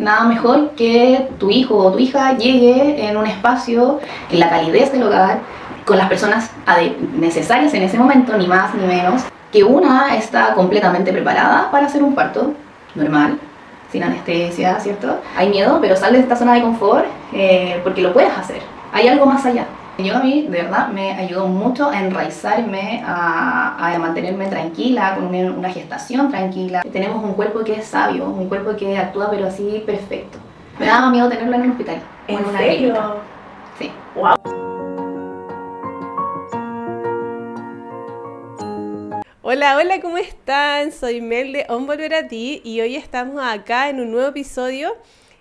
Nada mejor que tu hijo o tu hija llegue en un espacio, en la calidez del hogar, con las personas necesarias en ese momento, ni más ni menos, que una está completamente preparada para hacer un parto normal, sin anestesia, ¿cierto? Hay miedo, pero sal de esta zona de confort porque lo puedes hacer. Hay algo más allá. Yo a mí, de verdad, me ayudó mucho a enraizarme, a mantenerme tranquila, con una gestación tranquila. Tenemos un cuerpo que es sabio, un cuerpo que actúa pero así perfecto. Me daba miedo tenerlo en un hospital. ¿En una serio? clínica. Sí. Wow. Hola, ¿cómo están? Soy Mel de On Volver a Ti y hoy estamos acá en un nuevo episodio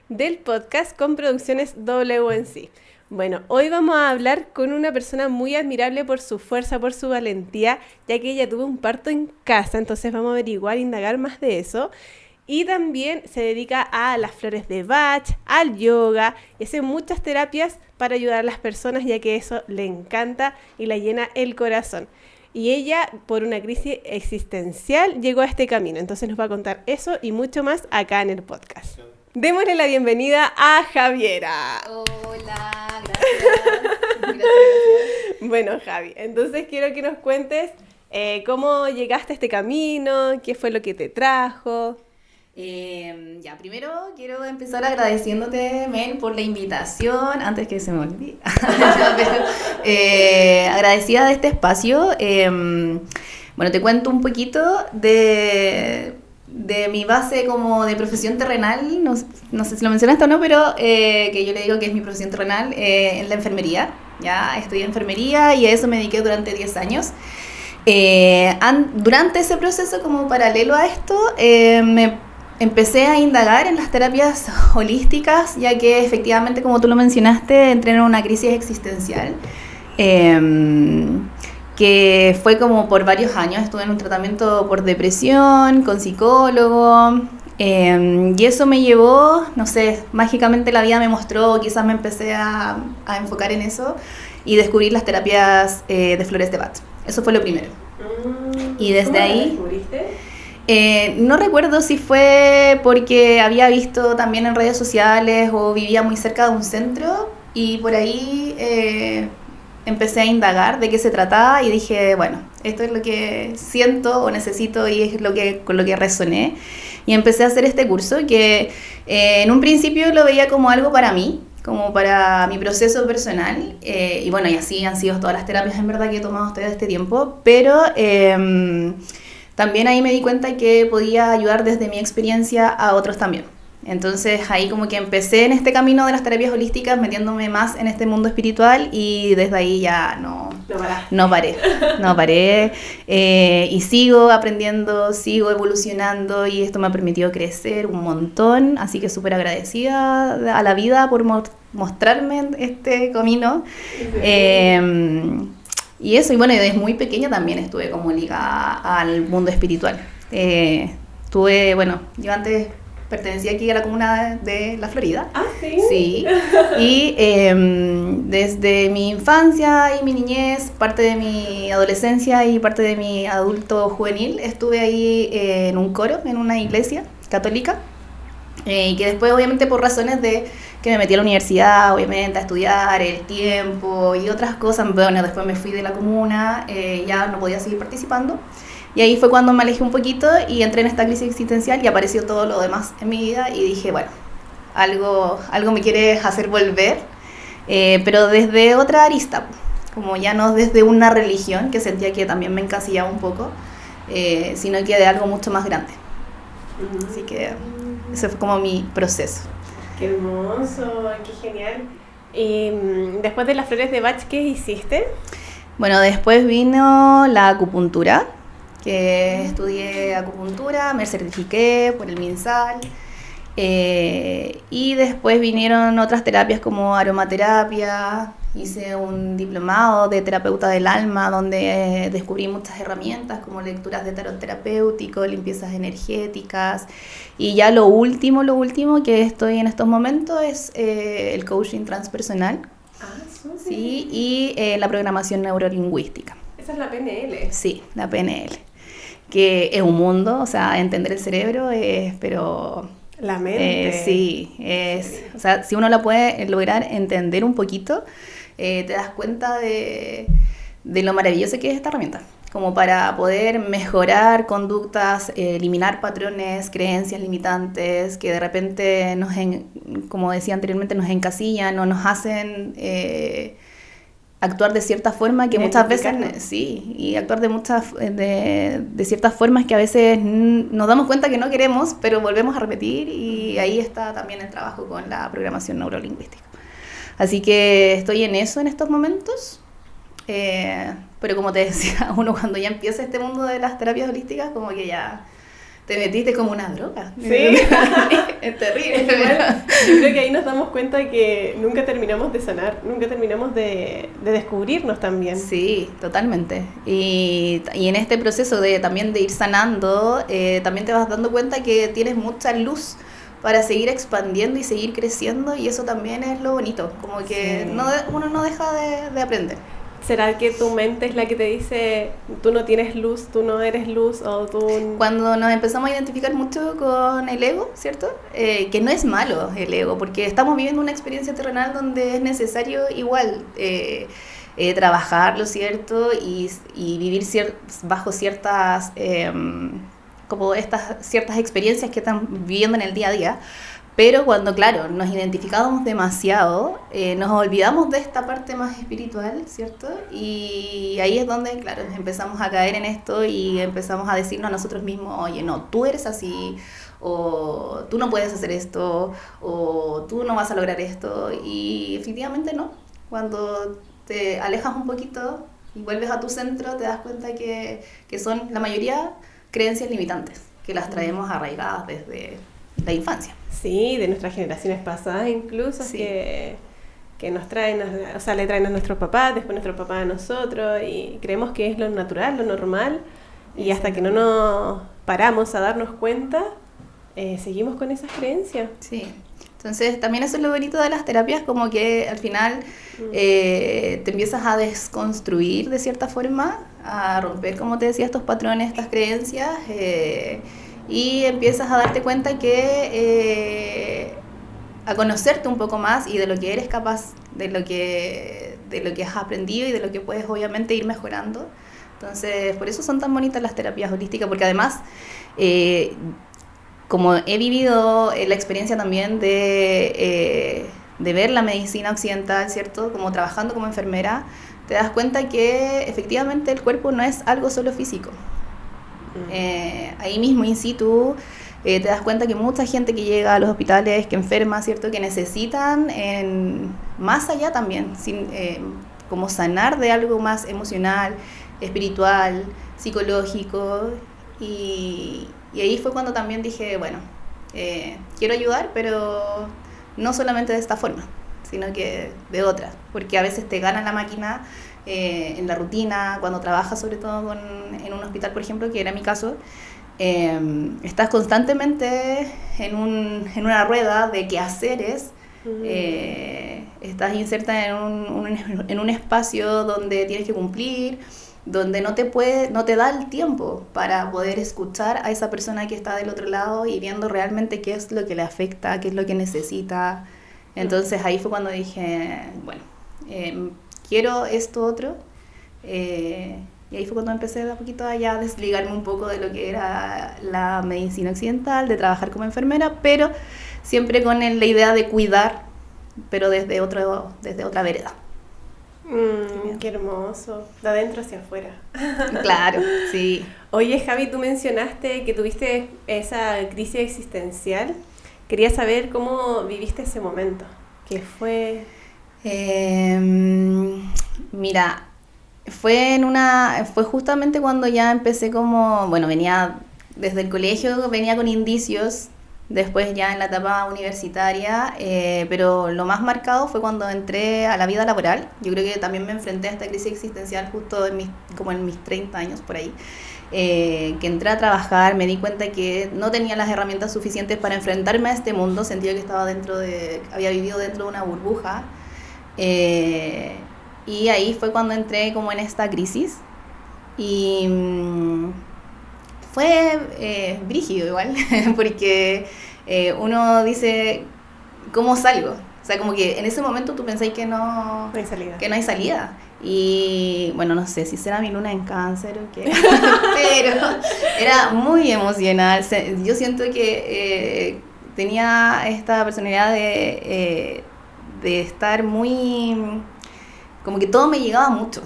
del podcast con Producciones WNC. Bueno, hoy vamos a hablar con una persona muy admirable por su fuerza, por su valentía, ya que ella tuvo un parto en casa, entonces vamos a averiguar e indagar más de eso. Y también se dedica a las flores de Bach, al yoga y hace muchas terapias para ayudar a las personas, ya que eso le encanta y la llena el corazón. Y ella, por una crisis existencial, llegó a este camino. Entonces nos va a contar eso y mucho más acá en el podcast. Démosle la bienvenida a Javiera. Hola, gracias. Bueno, Javi, entonces quiero que nos cuentes cómo llegaste a este camino, qué fue lo que te trajo. Primero quiero empezar agradeciéndote, Mel, por la invitación, antes que se me olvide. Agradecida de este espacio. Bueno, te cuento un poquito de mi base como de profesión terrenal, no sé si lo mencionaste o no, pero que yo le digo que es mi profesión terrenal en la enfermería. Ya estudié enfermería y a eso me dediqué durante 10 años. Durante ese proceso, como paralelo a esto, me empecé a indagar en las terapias holísticas, ya que efectivamente, como tú lo mencionaste, entré en una crisis existencial, que fue como por varios años. Estuve en un tratamiento por depresión, con psicólogo, y eso me llevó, no sé, mágicamente la vida me mostró, quizás me empecé a enfocar en eso y descubrir las terapias de flores de Bach. Eso fue lo primero. Y desde ¿Cómo ahí... la descubriste? No recuerdo si fue porque había visto también en redes sociales o vivía muy cerca de un centro y por ahí empecé a indagar de qué se trataba y dije, bueno, esto es lo que siento o necesito y es con lo que resoné. Y empecé a hacer este curso que en un principio lo veía como algo para mí, como para mi proceso personal, y bueno, y así han sido todas las terapias en verdad que he tomado hasta este tiempo, pero también ahí me di cuenta que podía ayudar desde mi experiencia a otros también. Entonces ahí como que empecé en este camino de las terapias holísticas, metiéndome más en este mundo espiritual y desde ahí ya no paré. Y sigo aprendiendo, sigo evolucionando y esto me ha permitido crecer un montón, así que súper agradecida a la vida por mostrarme este camino. Y eso, y bueno, desde muy pequeña también estuve como ligada al mundo espiritual. Yo antes pertenecía aquí a la comuna de La Florida. ¿Ah, sí? Sí. Y desde mi infancia y mi niñez, parte de mi adolescencia y parte de mi adulto juvenil, estuve ahí en un coro, en una iglesia católica. Y que después, obviamente, por razones de que me metí a la universidad, obviamente, a estudiar, el tiempo y otras cosas, bueno, después me fui de la comuna, ya no podía seguir participando. Y ahí fue cuando me alejé un poquito y entré en esta crisis existencial y apareció todo lo demás en mi vida y dije, bueno, algo me quiere hacer volver, pero desde otra arista, como ya no desde una religión, que sentía que también me encasillaba un poco, sino que de algo mucho más grande. Así que ese fue como mi proceso. Qué hermoso, qué genial. Y después de las flores de Bach, ¿qué hiciste? Bueno, después vino la acupuntura, que estudié acupuntura, me certifiqué por el MinSal, y después vinieron otras terapias como aromaterapia. Hice un diplomado de terapeuta del alma donde descubrí muchas herramientas como lecturas de tarot terapéutico, limpiezas energéticas y ya lo último que estoy en estos momentos es el coaching transpersonal. Sí, y la programación neurolingüística. Esa es la PNL. Sí, la PNL, que es un mundo, o sea, entender el cerebro es pero La mente. Sí, o sea, si uno la puede lograr entender un poquito, te das cuenta de lo maravilloso que es esta herramienta, como para poder mejorar conductas, eliminar patrones, creencias limitantes que de repente como decía anteriormente, nos encasillan o nos hacen actuar de cierta forma que muchas veces, sí, y actuar de ciertas formas que a veces nos damos cuenta que no queremos, pero volvemos a repetir, y ahí está también el trabajo con la programación neurolingüística. Así que estoy en eso en estos momentos, pero como te decía, uno cuando ya empieza este mundo de las terapias holísticas, como que ya te metiste como una droga. Sí. Es terrible. Yo creo que ahí nos damos cuenta que nunca terminamos de sanar, nunca terminamos de descubrirnos también. Sí, totalmente. Y en este proceso también de ir sanando, también te vas dando cuenta que tienes mucha luz para seguir expandiendo y seguir creciendo, y eso también es lo bonito, como que sí, uno no deja de aprender. ¿Será que tu mente es la que te dice, tú no tienes luz, tú no eres luz, o tú...? Cuando nos empezamos a identificar mucho con el ego, ¿cierto? Que no es malo el ego, porque estamos viviendo una experiencia terrenal donde es necesario igual trabajarlo, ¿cierto? Y vivir bajo ciertas, como estas ciertas experiencias que están viviendo en el día a día. Pero cuando, claro, nos identificamos demasiado, nos olvidamos de esta parte más espiritual, ¿cierto? Y ahí es donde, claro, empezamos a caer en esto y empezamos a decirnos a nosotros mismos, oye, no, tú eres así, o tú no puedes hacer esto, o tú no vas a lograr esto. Y efectivamente no. Cuando te alejas un poquito y vuelves a tu centro, te das cuenta que son la mayoría creencias limitantes, que las traemos arraigadas desde la infancia. Sí, de nuestras generaciones pasadas incluso, sí, que nos traen, o sea, le traen a nuestros papás, después nuestros papás a nosotros, y creemos que es lo natural, lo normal, y hasta que no nos paramos a darnos cuenta, seguimos con esas creencias. Sí, entonces también eso es lo bonito de las terapias, como que al final te empiezas a desconstruir de cierta forma, a romper, como te decía, estos patrones, estas creencias, y empiezas a darte cuenta que a conocerte un poco más y de lo que eres capaz, de lo que has aprendido y de lo que puedes obviamente ir mejorando. Entonces, por eso son tan bonitas las terapias holísticas, porque además, como he vivido la experiencia también de ver la medicina occidental, ¿cierto? Como trabajando como enfermera, te das cuenta que efectivamente el cuerpo no es algo solo físico. Ahí mismo, in situ, te das cuenta que mucha gente que llega a los hospitales, que enferma, ¿cierto? Que necesitan más allá también, como sanar de algo más emocional, espiritual, psicológico, y ahí fue cuando también dije, bueno, quiero ayudar, pero no solamente de esta forma, sino que de otra, porque a veces te gana la máquina en la rutina, cuando trabajas sobre todo en un hospital, por ejemplo, que era mi caso. Estás constantemente en una rueda de quehaceres, estás inserta en un espacio donde tienes que cumplir, donde no te da el tiempo para poder escuchar a esa persona que está del otro lado y viendo realmente qué es lo que le afecta, qué es lo que necesita. Entonces ahí fue cuando dije, bueno, quiero esto otro, y ahí fue cuando empecé de a poquito a ya desligarme un poco de lo que era la medicina occidental, de trabajar como enfermera, pero siempre con la idea de cuidar, pero desde otra vereda. Qué hermoso, de adentro hacia afuera. Claro, sí. Oye, Javi, tú mencionaste que tuviste esa crisis existencial. Quería saber cómo viviste ese momento. ¿Qué fue? Mira, fue justamente cuando ya empecé venía desde el colegio, venía con indicios, después ya en la etapa universitaria, pero lo más marcado fue cuando entré a la vida laboral. Yo creo que también me enfrenté a esta crisis existencial justo como en mis 30 años por ahí, que entré a trabajar, me di cuenta que no tenía las herramientas suficientes para enfrentarme a este mundo, sentía que había vivido dentro de una burbuja, y ahí fue cuando entré como en esta crisis, y fue brígido igual, porque uno dice, ¿cómo salgo? O sea, como que en ese momento tú pensáis que No hay salida. que no hay salida. Y bueno, no sé si será mi luna en cáncer o qué, pero era muy emocional. Yo siento que tenía esta personalidad de estar muy... Como que todo me llegaba mucho.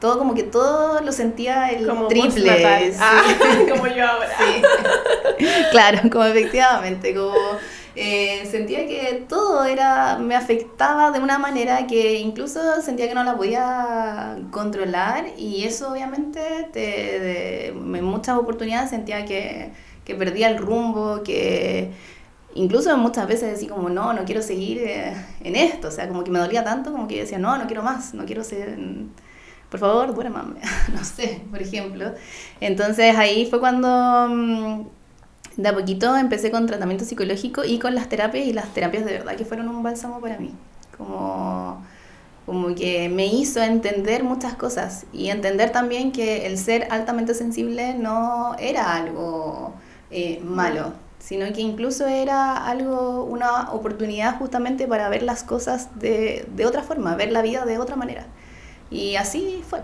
Todo como que todo lo sentía el Como triple. postnatal. Sí. Como yo ahora. Sí. Claro, como efectivamente, como sentía que todo me afectaba de una manera que incluso sentía que no la podía controlar y eso obviamente en muchas oportunidades sentía que perdía el rumbo, que incluso muchas veces decía como no quiero seguir en esto, o sea, como que me dolía tanto como que decía no quiero más, no quiero ser... Por favor, duérmame, no sé, por ejemplo. Entonces ahí fue cuando de a poquito empecé con tratamiento psicológico y con las terapias, y las terapias de verdad que fueron un bálsamo para mí. Como que me hizo entender muchas cosas y entender también que el ser altamente sensible no era algo malo, sino que incluso era una oportunidad justamente para ver las cosas de otra forma, ver la vida de otra manera. Y así fue.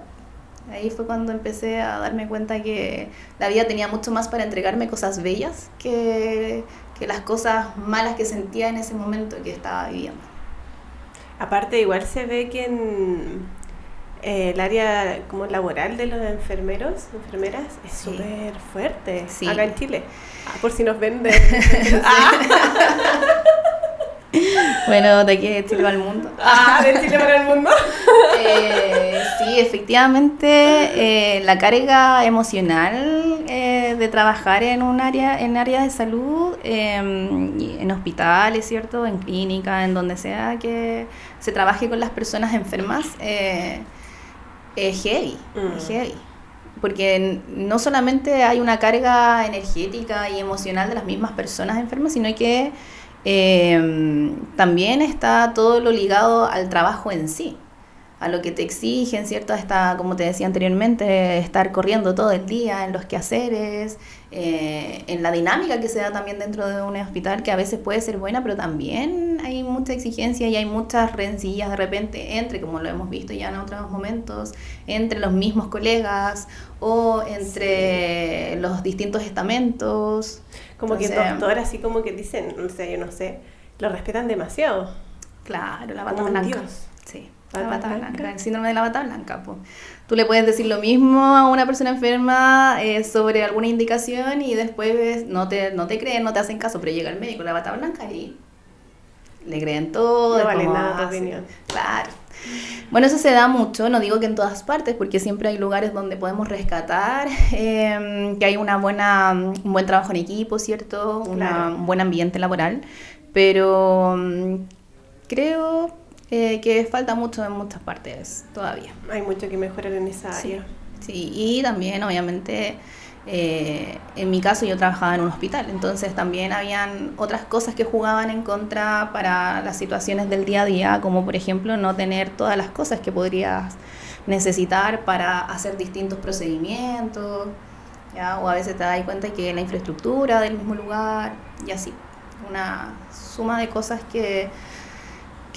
Ahí fue cuando empecé a darme cuenta que la vida tenía mucho más para entregarme cosas bellas que las cosas malas que sentía en ese momento que estaba viviendo. Aparte, igual se ve que en el área como laboral de los enfermeros, enfermeras, es Sí. súper fuerte. Sí. Acá en Chile. Por si nos ven de... Bueno, de aquí de Chile al mundo. de Chile para el mundo. Sí, efectivamente, la carga emocional de trabajar en área de salud, en hospitales, ¿cierto? En clínicas, en donde sea que se trabaje con las personas enfermas, es heavy, es heavy. Porque no solamente hay una carga energética y emocional de las mismas personas enfermas, sino que también está todo lo ligado al trabajo en sí, a lo que te exigen, ¿cierto? Como te decía anteriormente, estar corriendo todo el día en los quehaceres, en la dinámica que se da también dentro de un hospital, que a veces puede ser buena, pero también hay mucha exigencia y hay muchas rencillas de repente como lo hemos visto ya en otros momentos, entre los mismos colegas o entre los distintos estamentos. Como Entonces, que el doctor así como que dicen, no sé, yo no sé, lo respetan demasiado. claro, la bata Como un blanca. dios. Sí, ¿Bata la bata blanca? blanca, el síndrome de la bata blanca. Po. Tú le puedes decir lo mismo a una persona enferma sobre alguna indicación y después no te creen, no te hacen caso, pero llega el médico, la bata blanca y le creen todo. No es vale como, nada tu sí, opinión. claro. Bueno, eso se da mucho, no digo que en todas partes, porque siempre hay lugares donde podemos rescatar, que hay un buen trabajo en equipo, ¿cierto? Claro. Un buen ambiente laboral, pero creo que falta mucho en muchas partes todavía. Hay mucho que mejorar en esa Sí, área. sí, y también obviamente en mi caso yo trabajaba en un hospital, entonces también habían otras cosas que jugaban en contra para las situaciones del día a día, como por ejemplo no tener todas las cosas que podrías necesitar para hacer distintos procedimientos, ¿ya? O a veces te das cuenta que la infraestructura del mismo lugar y así, una suma de cosas que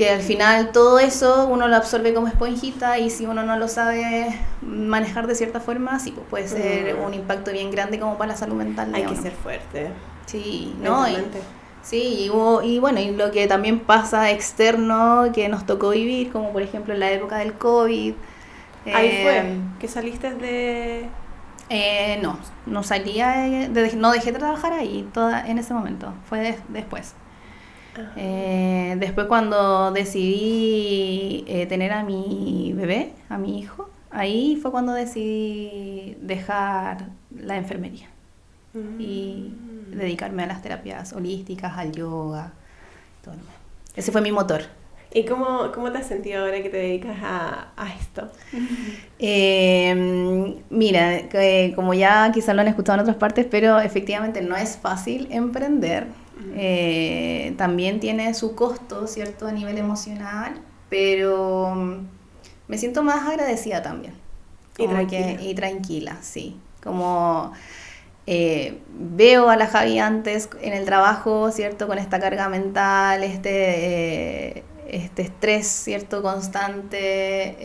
al final todo eso uno lo absorbe como esponjita y si uno no lo sabe manejar de cierta forma, sí, pues puede ser un impacto bien grande como para la salud mental de Hay que uno. ser fuerte. Sí, ¿no? Mentalmente. Sí, y bueno, y lo que también pasa externo que nos tocó vivir, como por ejemplo en la época del COVID. Ahí fue, que saliste de... No salía, no dejé de trabajar ahí en ese momento, fue después. Después cuando decidí tener a mi bebé, a mi hijo, ahí fue cuando decidí dejar la enfermería y dedicarme a las terapias holísticas, al yoga, todo lo demás. Ese fue mi motor. ¿Y cómo te has sentido ahora que te dedicas a esto? Mira, como ya quizás lo han escuchado en otras partes, pero efectivamente no es fácil emprender. También tiene su costo, ¿cierto? A nivel emocional, pero me siento más agradecida también. Y tranquila. Y tranquila, sí. Como veo a la Javi antes en el trabajo, ¿cierto? Con esta carga mental, este estrés, ¿cierto? Constante.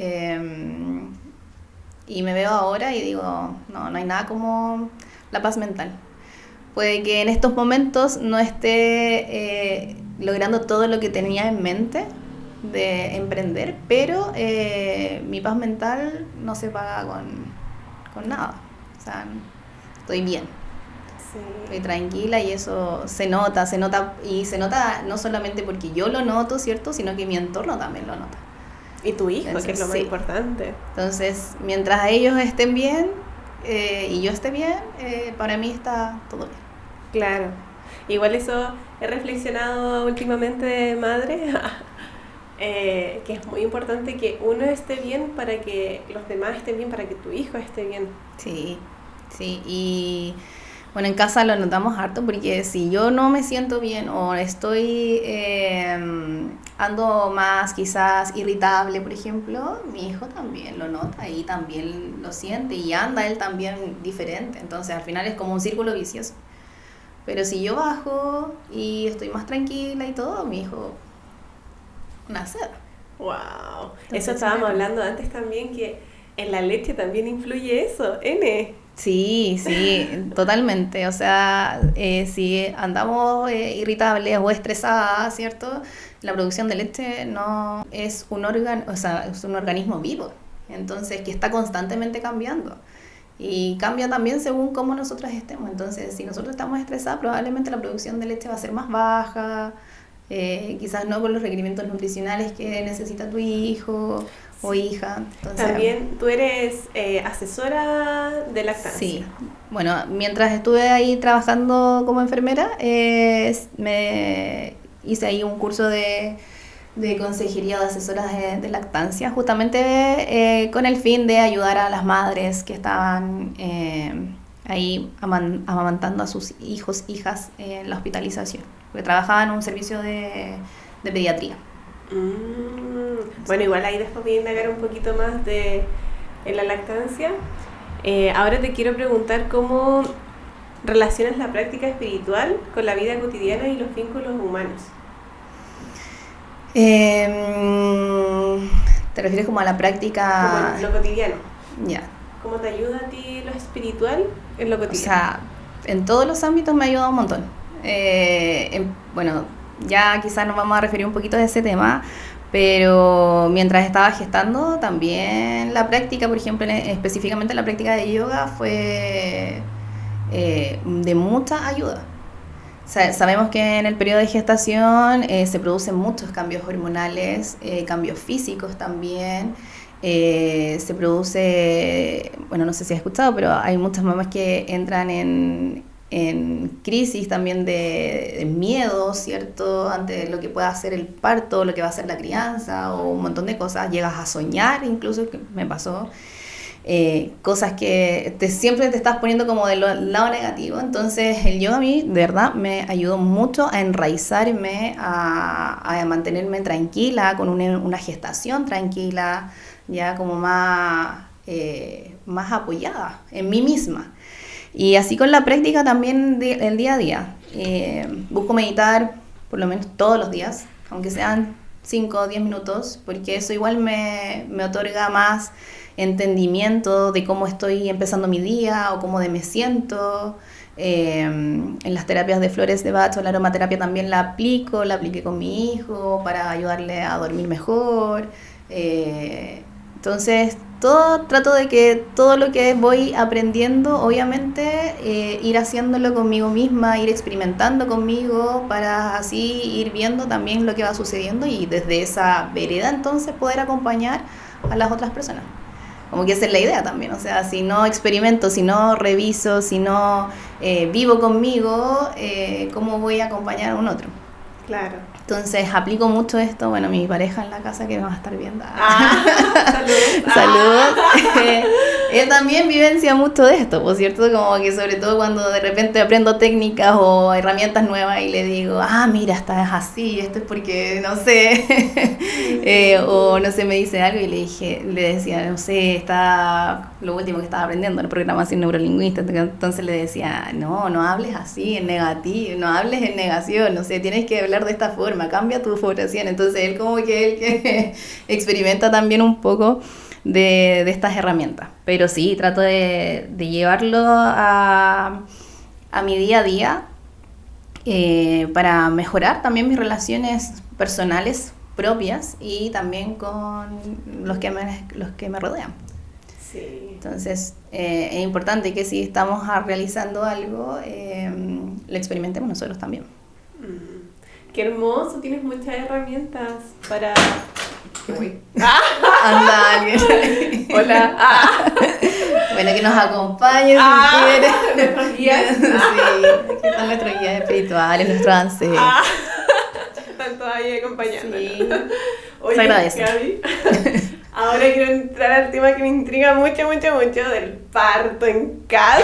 Y me veo ahora y digo, no hay nada como la paz mental. Puede que en estos momentos no esté logrando todo lo que tenía en mente de emprender, pero mi paz mental no se paga con nada. O sea, estoy bien. Sí. Estoy tranquila y eso se nota y se nota no solamente porque yo lo noto, ¿cierto? Sino que mi entorno también lo nota. Y tu hijo, entonces, que es lo más importante. Entonces, mientras ellos estén bien y yo esté bien, para mí está todo bien. Claro. Igual eso he reflexionado últimamente de madre, que es muy importante que uno esté bien para que los demás estén bien, para que tu hijo esté bien. Sí. Y bueno, en casa lo notamos harto porque si yo no me siento bien o estoy ando más quizás irritable, por ejemplo, mi hijo también lo nota y también lo siente y anda él también diferente. Entonces al final es como un círculo vicioso. Pero si yo bajo y estoy más tranquila y todo, mi hijo nace. Wow. Eso estábamos hablando antes también, que en la leche también influye eso, N. Sí, totalmente. O sea, si andamos irritables o estresadas, ¿cierto? La producción de leche no es un órgano, o sea, es un organismo vivo. Entonces, que está constantemente cambiando. Y cambia también según cómo nosotras estemos. Entonces, si nosotros estamos estresadas, probablemente la producción de leche va a ser más baja, quizás no con los requerimientos nutricionales que necesita tu hijo o hija. Entonces, también tú eres asesora de lactancia. Sí, bueno, mientras estuve ahí trabajando como enfermera, me hice ahí un curso de consejería de asesoras de lactancia, justamente con el fin de ayudar a las madres que estaban ahí amamantando a sus hijos, hijas en la hospitalización, porque trabajaba en un servicio de pediatría. Bueno, igual ahí después voy a indagar un poquito más en la lactancia. Ahora te quiero preguntar cómo relacionas la práctica espiritual con la vida cotidiana y los vínculos humanos. ¿Te refieres como a la práctica? Como en lo cotidiano. Ya. ¿Cómo te ayuda a ti lo espiritual en lo cotidiano? O sea, en todos los ámbitos me ha ayudado un montón. Bueno, ya quizás nos vamos a referir un poquito a ese tema, pero mientras estaba gestando también la práctica, por ejemplo, específicamente la práctica de yoga fue de mucha ayuda. Sabemos que en el periodo de gestación se producen muchos cambios hormonales, cambios físicos también. Se produce, bueno, no sé si has escuchado, pero hay muchas mamás que entran en crisis también de miedo, ¿cierto? Ante lo que pueda ser el parto, lo que va a ser la crianza o un montón de cosas. Llegas a soñar, incluso, que me pasó. Cosas que siempre te estás poniendo como del lado negativo. Entonces el yoga a mí de verdad me ayudó mucho a enraizarme, a mantenerme tranquila, con una gestación tranquila, ya como más apoyada en mí misma. Y así con la práctica también el día a día. Busco meditar por lo menos todos los días, aunque sean 5 o 10 minutos, porque eso igual me otorga más entendimiento de cómo estoy empezando mi día o cómo me siento. En las terapias de flores de Bach o la aromaterapia también la apliqué con mi hijo para ayudarle a dormir mejor. Entonces, trato de que todo lo que voy aprendiendo, obviamente, ir haciéndolo conmigo misma, ir experimentando conmigo para así ir viendo también lo que va sucediendo y desde esa vereda entonces poder acompañar a las otras personas. Como que esa es la idea también, o sea, si no experimento, si no reviso, si no vivo conmigo, ¿cómo voy a acompañar a un otro? Claro. Entonces aplico mucho esto, bueno, mi pareja en la casa que me va a estar viendo. Saludos. Saludos. Él también vivencia mucho de esto, por cierto, como que sobre todo cuando de repente aprendo técnicas o herramientas nuevas y le digo, mira, esta es así, esto es porque, no sé, o no sé, me dice algo y le decía, no sé, está lo último que estaba aprendiendo, la programación neurolingüística, entonces le decía, no hables así, en negativo, no hables en negación, no sé, tienes que hablar de esta forma, cambia tu oración. Entonces él como que él que experimenta también un poco de estas herramientas. Pero sí, trato de llevarlo a mi día a día para mejorar también mis relaciones personales propias y también con los que me rodean. Sí. Entonces es importante que si estamos realizando algo, lo experimentemos nosotros también. Qué hermoso, tienes muchas herramientas para... Anda alguien. Hola. Bueno, que nos acompañe si quiere. Nuestros guías. Sí, aquí están nuestros guías espirituales, nuestros ancestros. Están todavía acompañando. Sí. Oye, se agradece. Gaby, ahora quiero entrar al tema que me intriga mucho del parto en casa.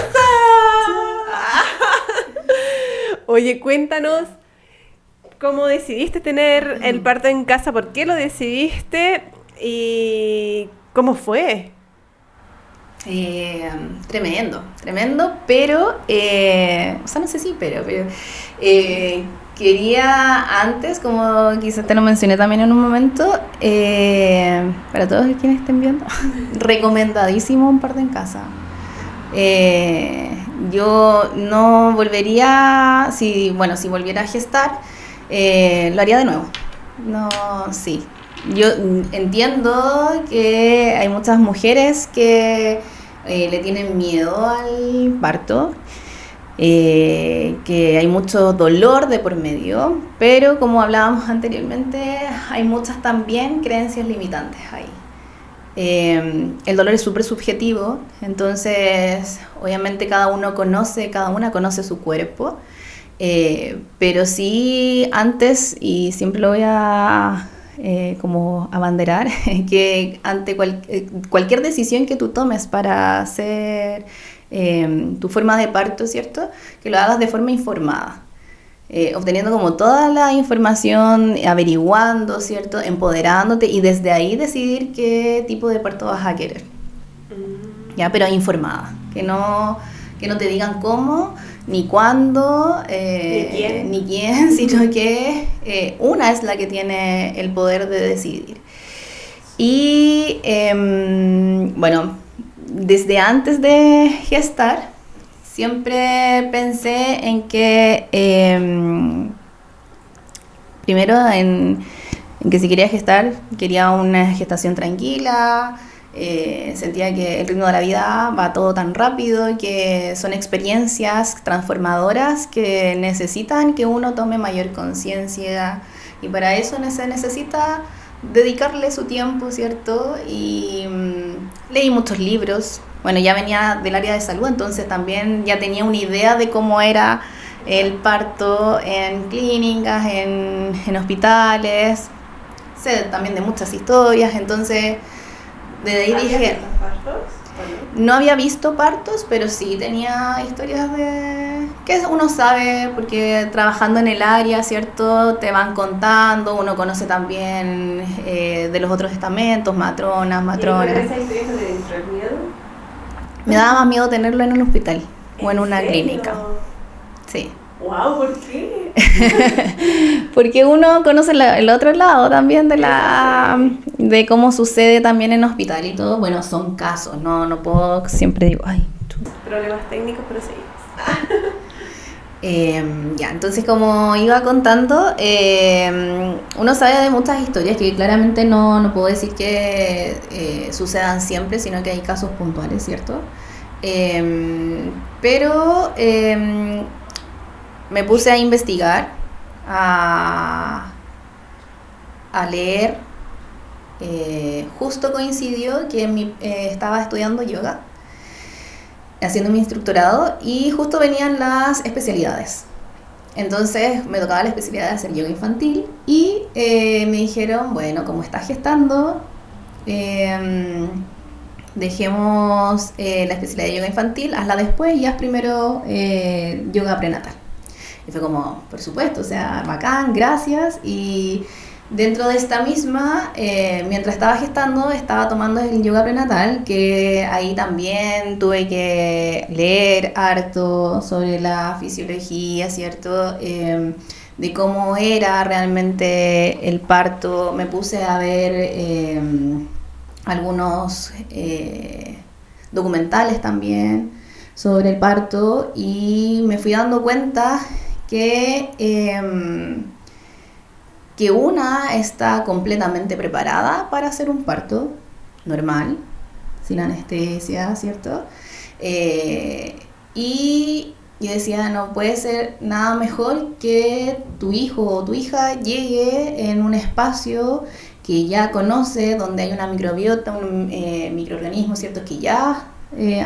Oye, cuéntanos cómo decidiste tener el parto en casa, por qué lo decidiste y cómo fue. Tremendo, pero, o sea, no sé si pero quería antes, como quizás te lo mencioné también en un momento, para todos quienes estén viendo, recomendadísimo un parto en casa. Yo no volvería, si volviera a gestar, lo haría de nuevo. No, sí. Yo entiendo que hay muchas mujeres que le tienen miedo al parto, que hay mucho dolor de por medio, pero como hablábamos anteriormente, hay muchas también creencias limitantes ahí. El dolor es súper subjetivo, entonces obviamente cada una conoce su cuerpo, pero sí antes, y siempre lo voy a como abanderar, que ante cualquier decisión que tú tomes para hacer tu forma de parto, ¿cierto? Que lo hagas de forma informada. Obteniendo como toda la información, averiguando, ¿cierto? Empoderándote y desde ahí decidir qué tipo de parto vas a querer. Ya, pero informada, que no te digan cómo, ni cuándo, ni quién, sino que una es la que tiene el poder de decidir. Y bueno, desde antes de gestar, siempre pensé en que, primero en que si quería gestar, quería una gestación tranquila. Sentía que el ritmo de la vida va todo tan rápido, que son experiencias transformadoras que necesitan que uno tome mayor conciencia, y para eso se necesita dedicarle su tiempo, ¿cierto? Y leí muchos libros. Bueno, ya venía del área de salud, entonces también ya tenía una idea de cómo era el parto en clínicas, en hospitales. Sé también de muchas historias, entonces desde ahí dije... No había visto partos, pero sí tenía historias de... que uno sabe, porque trabajando en el área, ¿cierto? Te van contando, uno conoce también de los otros estamentos, matronas. ¿Y esa historia no te entró el miedo? Me daba más miedo tenerlo en un hospital o en una clínica. Sí. Wow, ¿por qué? Porque uno conoce el otro lado también de cómo sucede también en hospital y todo. Bueno, son casos, no puedo, siempre digo, problemas técnicos, pero sí. Ya, entonces como iba contando, uno sabe de muchas historias que claramente no puedo decir que sucedan siempre, sino que hay casos puntuales, ¿cierto? Pero me puse a investigar, a leer. Justo coincidió que estaba estudiando yoga, haciendo mi instructorado, y justo venían las especialidades. Entonces me tocaba la especialidad de hacer yoga infantil y me dijeron, bueno, como estás gestando, dejemos la especialidad de yoga infantil, hazla después y haz primero yoga prenatal. Y fue como, por supuesto, o sea, bacán, gracias. Y dentro de esta misma, mientras estaba gestando, estaba tomando el yoga prenatal, que ahí también tuve que leer harto sobre la fisiología, ¿cierto? De cómo era realmente el parto. Me puse a ver algunos documentales también sobre el parto y me fui dando cuenta que una está completamente preparada para hacer un parto normal, sin anestesia, ¿cierto? Y yo decía, no puede ser nada mejor que tu hijo o tu hija llegue en un espacio que ya conoce, donde hay una microbiota, un microorganismo, ¿cierto? Que ya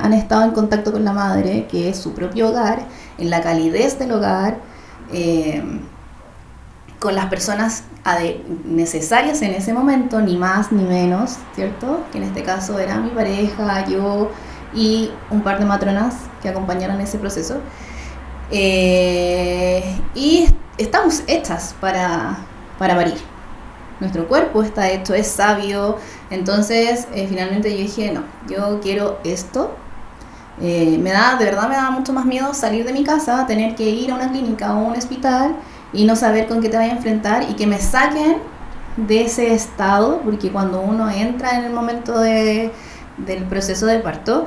han estado en contacto con la madre, que es su propio hogar, en la calidez del hogar, con las personas necesarias en ese momento, ni más ni menos, ¿cierto? Que en este caso era mi pareja, yo y un par de matronas que acompañaron ese proceso. Y estamos hechas para parir. Nuestro cuerpo está hecho, es sabio. Entonces, finalmente yo dije, no, yo quiero esto. De verdad me da mucho más miedo salir de mi casa, tener que ir a una clínica o a un hospital y no saber con qué te vaya a enfrentar y que me saquen de ese estado, porque cuando uno entra en el momento del proceso de parto,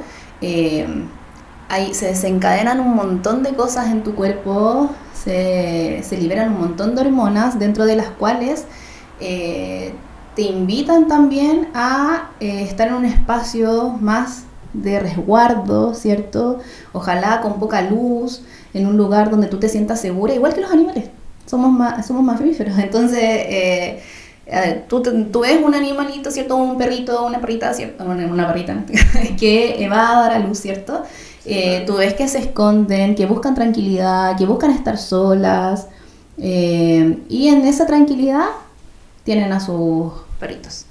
ahí se desencadenan un montón de cosas en tu cuerpo, se liberan un montón de hormonas, dentro de las cuales te invitan también a estar en un espacio más de resguardo, ¿cierto? Ojalá con poca luz, en un lugar donde tú te sientas segura, igual que los animales, somos mamíferos. Entonces, tú ves un animalito, ¿cierto? Un perrito, una perrita, ¿cierto? Una perrita que va a dar a luz, ¿cierto? Tú ves que se esconden, que buscan tranquilidad, que buscan estar solas, y en esa tranquilidad tienen a sus perritos.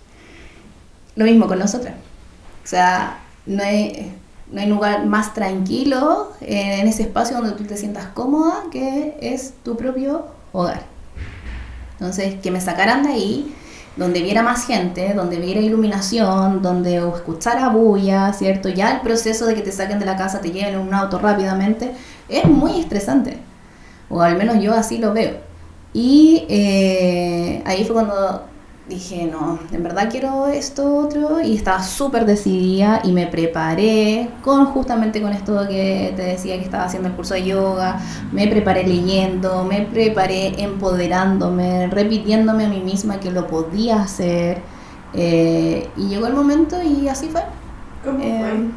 Lo mismo con nosotras. O sea, no hay lugar más tranquilo en ese espacio donde tú te sientas cómoda, que es tu propio hogar. Entonces, que me sacaran de ahí, donde viera más gente, donde viera iluminación, donde escuchara bulla, ¿cierto? Ya el proceso de que te saquen de la casa, te lleven en un auto rápidamente, es muy estresante. O al menos yo así lo veo. Y ahí fue cuando dije, no, en verdad quiero esto otro, y estaba súper decidida y me preparé justamente con esto que te decía, que estaba haciendo el curso de yoga, me preparé leyendo, me preparé empoderándome, repitiéndome a mí misma que lo podía hacer, y llegó el momento y así fue. ¿Cómo fue?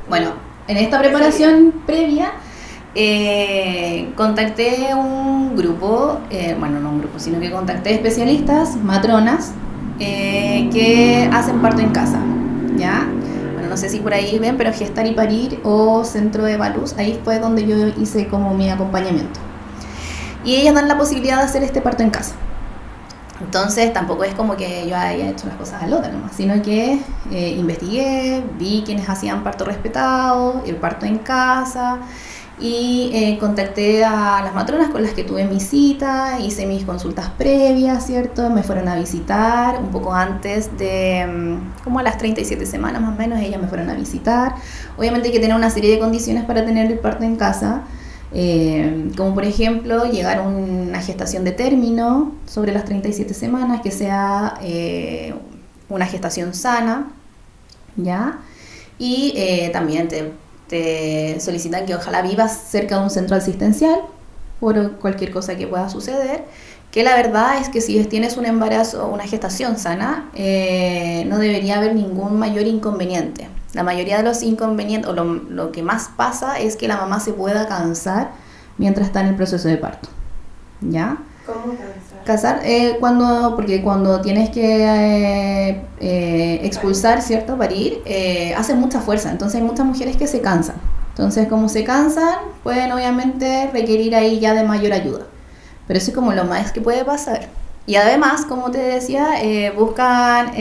Bueno, en esta preparación previa contacté un grupo, no un grupo, sino que contacté especialistas, matronas, que hacen parto en casa, ¿ya? Bueno, no sé si por ahí ven, pero Gestar y Parir o Centro de Baluz, ahí fue donde yo hice como mi acompañamiento. Y ellas dan la posibilidad de hacer este parto en casa. Entonces tampoco es como que yo haya hecho las cosas al otro nomás, sino que investigué, vi quienes hacían parto respetado, el parto en casa, y contacté a las matronas con las que tuve mi cita, hice mis consultas previas, ¿cierto? Me fueron a visitar un poco antes de, como a las 37 semanas más o menos, ellas me fueron a visitar. Obviamente hay que tener una serie de condiciones para tener el parto en casa, como por ejemplo llegar a una gestación de término sobre las 37 semanas, que sea una gestación sana, ¿ya? Y también te solicitan que ojalá vivas cerca de un centro asistencial por cualquier cosa que pueda suceder, que la verdad es que si tienes un embarazo o una gestación sana, no debería haber ningún mayor inconveniente. La mayoría de los inconvenientes, o lo que más pasa, es que la mamá se pueda cansar mientras está en el proceso de parto, ¿ya? ¿Cómo cansar? Porque cuando tienes que expulsar, ¿cierto? Parir, hace mucha fuerza. Entonces hay muchas mujeres que se cansan, Entonces, como se cansan, pueden obviamente requerir ahí ya de mayor ayuda. Pero eso es como lo más que puede pasar. Y además, como te decía, buscan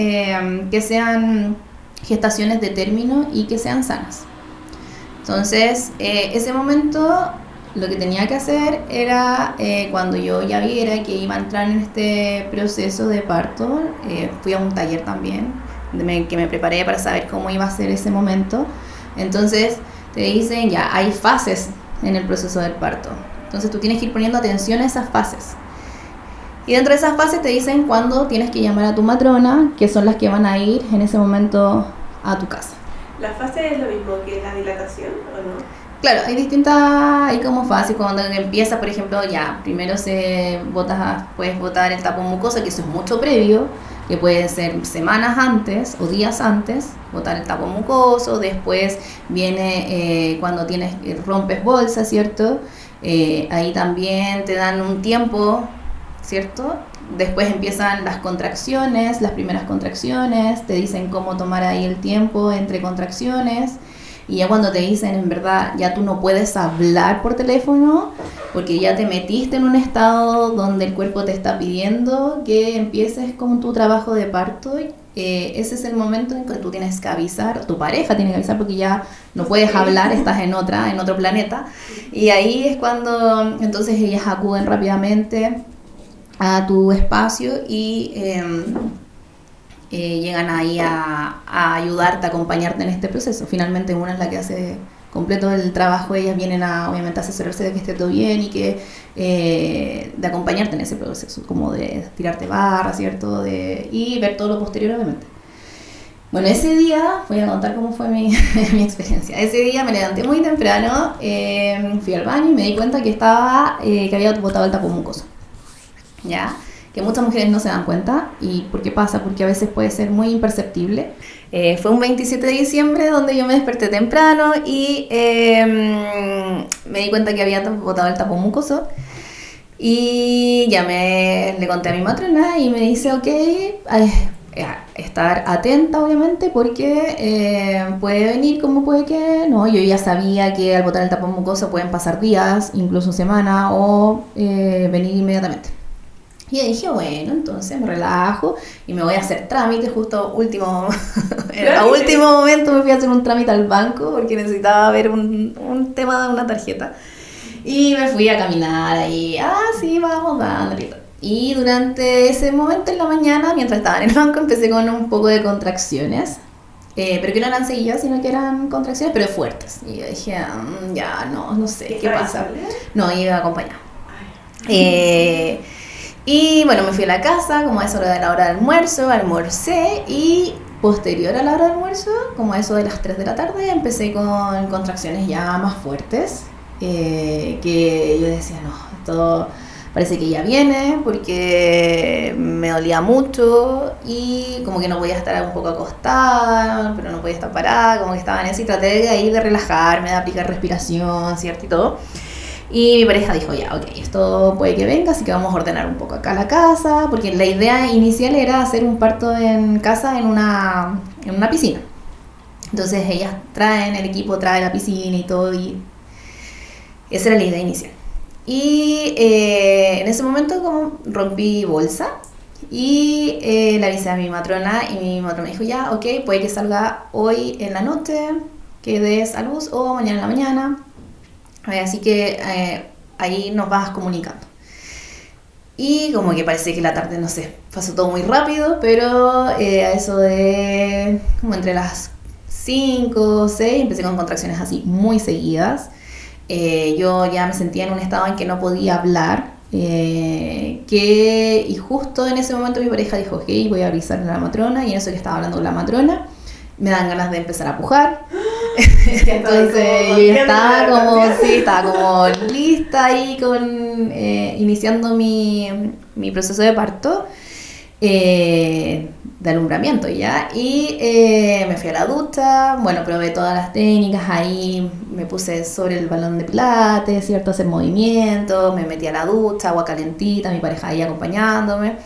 que sean gestaciones de término y que sean sanas. Entonces, ese momento lo que tenía que hacer era, cuando yo ya viera que iba a entrar en este proceso de parto, fui a un taller también, que me preparé para saber cómo iba a ser ese momento. Entonces, te dicen ya, hay fases en el proceso del parto. Entonces, tú tienes que ir poniendo atención a esas fases. Y dentro de esas fases te dicen cuándo tienes que llamar a tu matrona, que son las que van a ir en ese momento a tu casa. ¿La fase es lo mismo que la dilatación o no? Claro, hay como fases. Cuando empieza, por ejemplo, ya, primero puedes botar el tapón mucoso, que eso es mucho previo, que puede ser semanas antes o días antes, botar el tapón mucoso. Después viene cuando rompes bolsa, ¿cierto? Ahí también te dan un tiempo, ¿cierto? Después empiezan las contracciones, las primeras contracciones, te dicen cómo tomar ahí el tiempo entre contracciones. Y ya cuando te dicen, en verdad, ya tú no puedes hablar por teléfono porque ya te metiste en un estado donde el cuerpo te está pidiendo que empieces con tu trabajo de parto. Ese es el momento en que tú tienes que avisar, tu pareja tiene que avisar porque ya no puedes hablar, estás en otro planeta. Y ahí es cuando entonces ellas acuden rápidamente a tu espacio y llegan ahí a ayudarte, a acompañarte en este proceso. Finalmente una es la que hace completo el trabajo, ellas vienen obviamente a asesorarse de que esté todo bien y que de acompañarte en ese proceso, como de tirarte barra, ¿cierto? Y ver todo lo posterior, obviamente. Bueno, ese día, voy a contar cómo fue mi experiencia. Ese día me levanté muy temprano, fui al baño y me di cuenta que había botado el tapón mucoso. ¿Ya? Que muchas mujeres no se dan cuenta. ¿Y por qué pasa? Porque a veces puede ser muy imperceptible. Fue un 27 de diciembre donde yo me desperté temprano y me di cuenta que había botado el tapón mucoso. Y ya le conté a mi matrona y me dice, ok, estar atenta obviamente porque puede venir como puede que no. Yo ya sabía que al botar el tapón mucoso pueden pasar días, incluso semanas o venir inmediatamente. Y dije, bueno, entonces me relajo y me voy a hacer trámite justo último momento me fui a hacer un trámite al banco porque necesitaba ver un tema de una tarjeta. Y me fui a caminar ahí, sí, vamos dándole. Y durante ese momento en la mañana, mientras estaba en el banco, empecé con un poco de contracciones. Pero que no eran seguidas, sino que eran contracciones, pero fuertes. Y yo dije, ya, no sé, ¿qué pasa? No, iba acompañada. Y bueno, me fui a la casa, como a eso de la hora de almuerzo, almorcé y posterior a la hora de almuerzo, como a eso de las 3 de la tarde, empecé con contracciones ya más fuertes, que yo decía, no, esto parece que ya viene porque me dolía mucho y como que no podía estar un poco acostada, pero no podía estar parada, como que estaba en eso y traté de ahí de relajarme, de aplicar respiración, ¿cierto? Y todo. Y mi pareja dijo, ya, ok, esto puede que venga, así que vamos a ordenar un poco acá la casa, porque la idea inicial era hacer un parto en casa en una piscina. Entonces ellas el equipo trae la piscina y todo, y esa era la idea inicial. Y en ese momento como rompí bolsa y le avisé a mi matrona y mi matrona dijo, ya, ok, puede que salga hoy en la noche, que des a luz o mañana en la mañana. Así que ahí nos vas comunicando. Y como que parece que la tarde, no sé, pasó todo muy rápido, pero a eso de como entre las 5 o 6 empecé con contracciones así muy seguidas. Yo ya me sentía en un estado en que no podía hablar. Y justo en ese momento mi pareja dijo, ok, voy a avisarle a la matrona. Y en eso que estaba hablando con la matrona, me dan ganas de empezar a pujar. Entonces yo ya estaba como lista ahí iniciando mi proceso de parto, de alumbramiento ya. Y me fui a la ducha, bueno, probé todas las técnicas, ahí me puse sobre el balón de pilates, ¿cierto? Hacer movimientos, me metí a la ducha, agua calentita, mi pareja ahí acompañándome.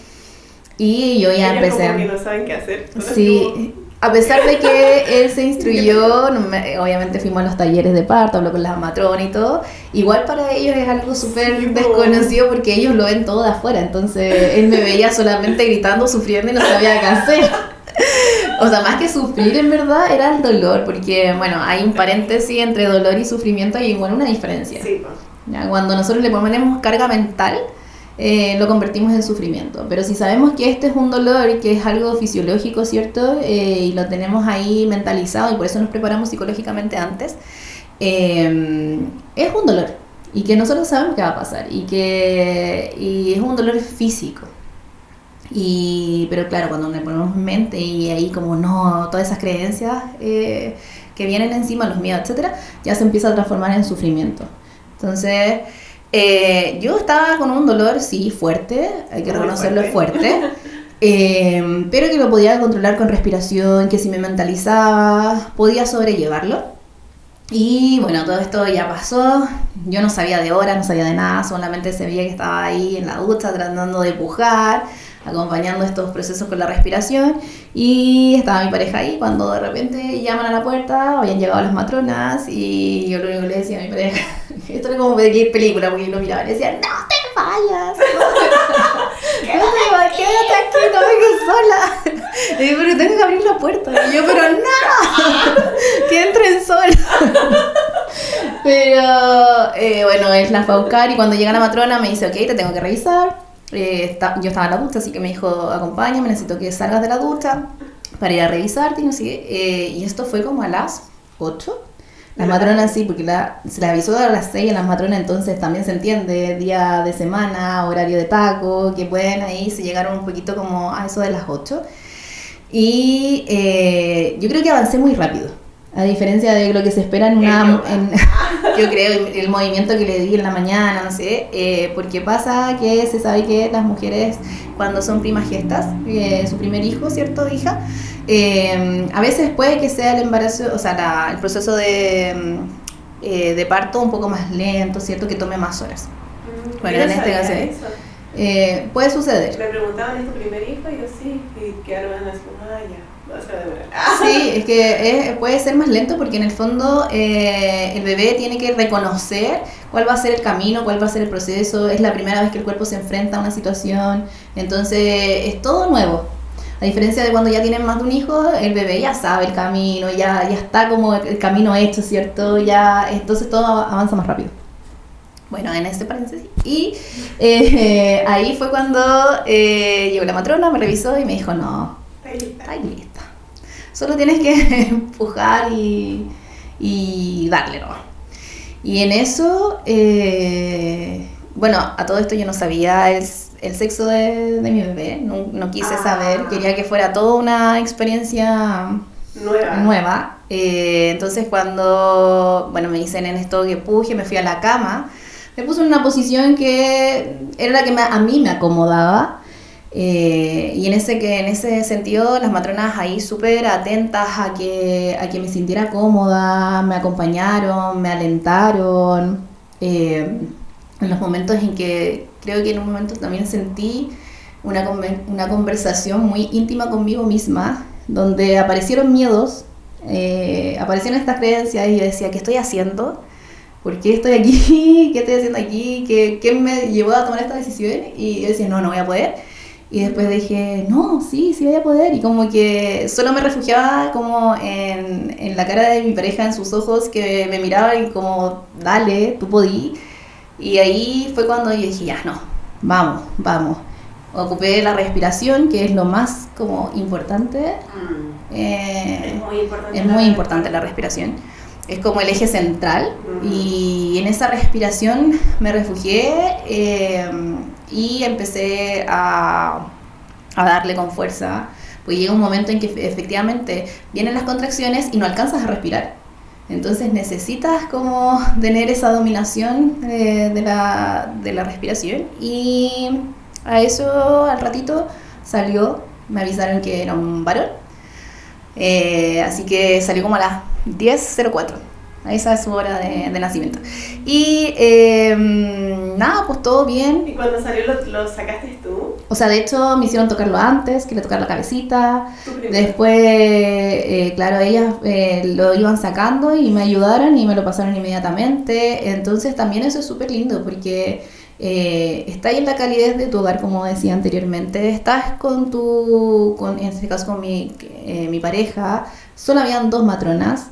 Y yo ya empecé. Como que no saben qué hacer. Sí. A pesar de que él se instruyó, obviamente fuimos a los talleres de parto, habló con las matronas y todo, igual para ellos es algo súper desconocido porque ellos lo ven todo de afuera, entonces él me veía solamente gritando, sufriendo y no sabía qué hacer. O sea, más que sufrir en verdad era el dolor, porque bueno, hay un paréntesis entre dolor y sufrimiento, hay igual una diferencia. Sí. ¿Ya? Cuando nosotros le ponemos carga mental, lo convertimos en sufrimiento. Pero si sabemos que este es un dolor, que es algo fisiológico, ¿cierto? Y lo tenemos ahí mentalizado y por eso nos preparamos psicológicamente antes, es un dolor y que nosotros sabemos que va a pasar y es un dolor físico. Pero claro, cuando le ponemos mente y ahí como no, todas esas creencias que vienen encima, los miedos, etcétera, ya se empieza a transformar en sufrimiento. Entonces, yo estaba con un dolor, sí, fuerte, hay que reconocerlo, fuerte, pero que lo podía controlar con respiración, que si me mentalizaba, podía sobrellevarlo. Y bueno, todo esto ya pasó, yo no sabía de horas, no sabía de nada, solamente sabía que estaba ahí en la ducha tratando de pujar, acompañando estos procesos con la respiración, y estaba mi pareja ahí cuando de repente llaman a la puerta, habían llegado las matronas y yo lo único que le decía a mi pareja, esto era como de película, porque yo lo miraba y le decía, no te vayas, quédate aquí, no vengas sola. Y yo, pero tengo que abrir la puerta. Y yo, pero no, que entren sola. Pero bueno, él la fue a buscar y cuando llega la matrona me dice, ok, te tengo que revisar. Yo estaba en la ducha, así que me dijo, acompáñame, necesito que salgas de la ducha para ir a revisarte y no sé qué. Y esto fue como a las 8. Las matronas sí, porque se la avisó a las 6 a las matronas, entonces también se entiende, día de semana, horario de taco, que pueden ahí, se llegaron un poquito como a eso de las 8. Y yo creo que avancé muy rápido, a diferencia de lo que se espera yo creo, el movimiento que le di en la mañana, no sé, porque pasa que se sabe que las mujeres cuando son primagestas, su primer hijo, ¿cierto? Hija, a veces puede que sea el embarazo, o sea, el proceso de parto un poco más lento, ¿cierto? Que tome más horas. Bueno, en este caso puede suceder. Me preguntaban, ¿es tu primer hijo? Y yo sí, y quedaron así como, ya, va a ser de verdad. Sí, es que puede ser más lento porque en el fondo el bebé tiene que reconocer cuál va a ser el camino, cuál va a ser el proceso, es la primera vez que el cuerpo se enfrenta a una situación, entonces es todo nuevo. A diferencia de cuando ya tienen más de un hijo, el bebé ya sabe el camino, ya está como el camino hecho, ¿cierto? Ya, entonces todo avanza más rápido. Bueno, en este paréntesis. Y ahí fue cuando llegó la matrona, me revisó y me dijo, no, está lista. Solo tienes que empujar y darle, ¿no? Y en eso, bueno, a todo esto yo no sabía el sexo de mi bebé, no quise saber, quería que fuera toda una experiencia nueva. Entonces cuando, bueno, me dicen en esto que puje, me fui a la cama, me puse en una posición que era la que a mí me acomodaba. Y en ese sentido las matronas ahí súper atentas a que me sintiera cómoda, me acompañaron, me alentaron, en los momentos en que creo que en un momento también sentí una conversación muy íntima conmigo misma, donde aparecieron miedos, aparecieron estas creencias y yo decía, ¿qué estoy haciendo? ¿Por qué estoy aquí? ¿Qué estoy haciendo aquí? ¿Qué me llevó a tomar esta decisión? Y yo decía, no voy a poder. Y después dije, no, sí voy a poder. Y como que solo me refugiaba como en la cara de mi pareja, en sus ojos, que me miraban y como, dale, tú podí. Y ahí fue cuando yo dije, ya, no, vamos. Ocupé la respiración, que es lo más como importante. Es muy importante la respiración. Es como el eje central. Y en esa respiración me refugié y empecé a darle con fuerza. Pues llega un momento en que efectivamente vienen las contracciones y no alcanzas a respirar. Entonces necesitas como tener esa dominación de la respiración. Y a eso al ratito salió, me avisaron que era un varón. Así que salió como a las 10:04. esa es su hora de nacimiento. Y nada, pues todo bien. ¿Y cuando salió lo sacaste tú? O sea, de hecho me hicieron tocarlo antes, que le tocar la cabecita. Después, claro, ellas lo iban sacando y me ayudaron y me lo pasaron inmediatamente. Entonces también eso es súper lindo porque está ahí en la calidez de tu hogar, como decía anteriormente. Estás en este caso con mi pareja. Solo habían 2 matronas.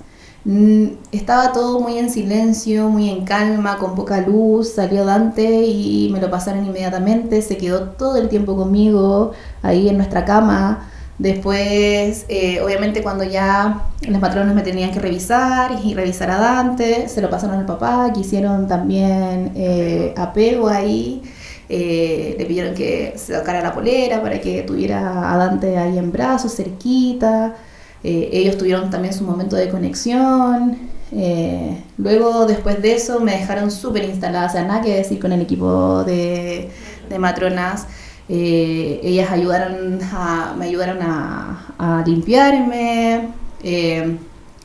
Estaba todo muy en silencio, muy en calma, con poca luz. Salió Dante y me lo pasaron inmediatamente. Se quedó todo el tiempo conmigo ahí en nuestra cama. Después, obviamente cuando ya las matronas me tenían que revisar y revisar a Dante, se lo pasaron al papá, que hicieron también apego ahí. Le pidieron que se sacara la polera para que tuviera a Dante ahí en brazos, cerquita. Ellos tuvieron también su momento de conexión. Luego, después de eso, me dejaron súper instalada, o sea, nada que decir con el equipo de matronas. Ellas me ayudaron a limpiarme,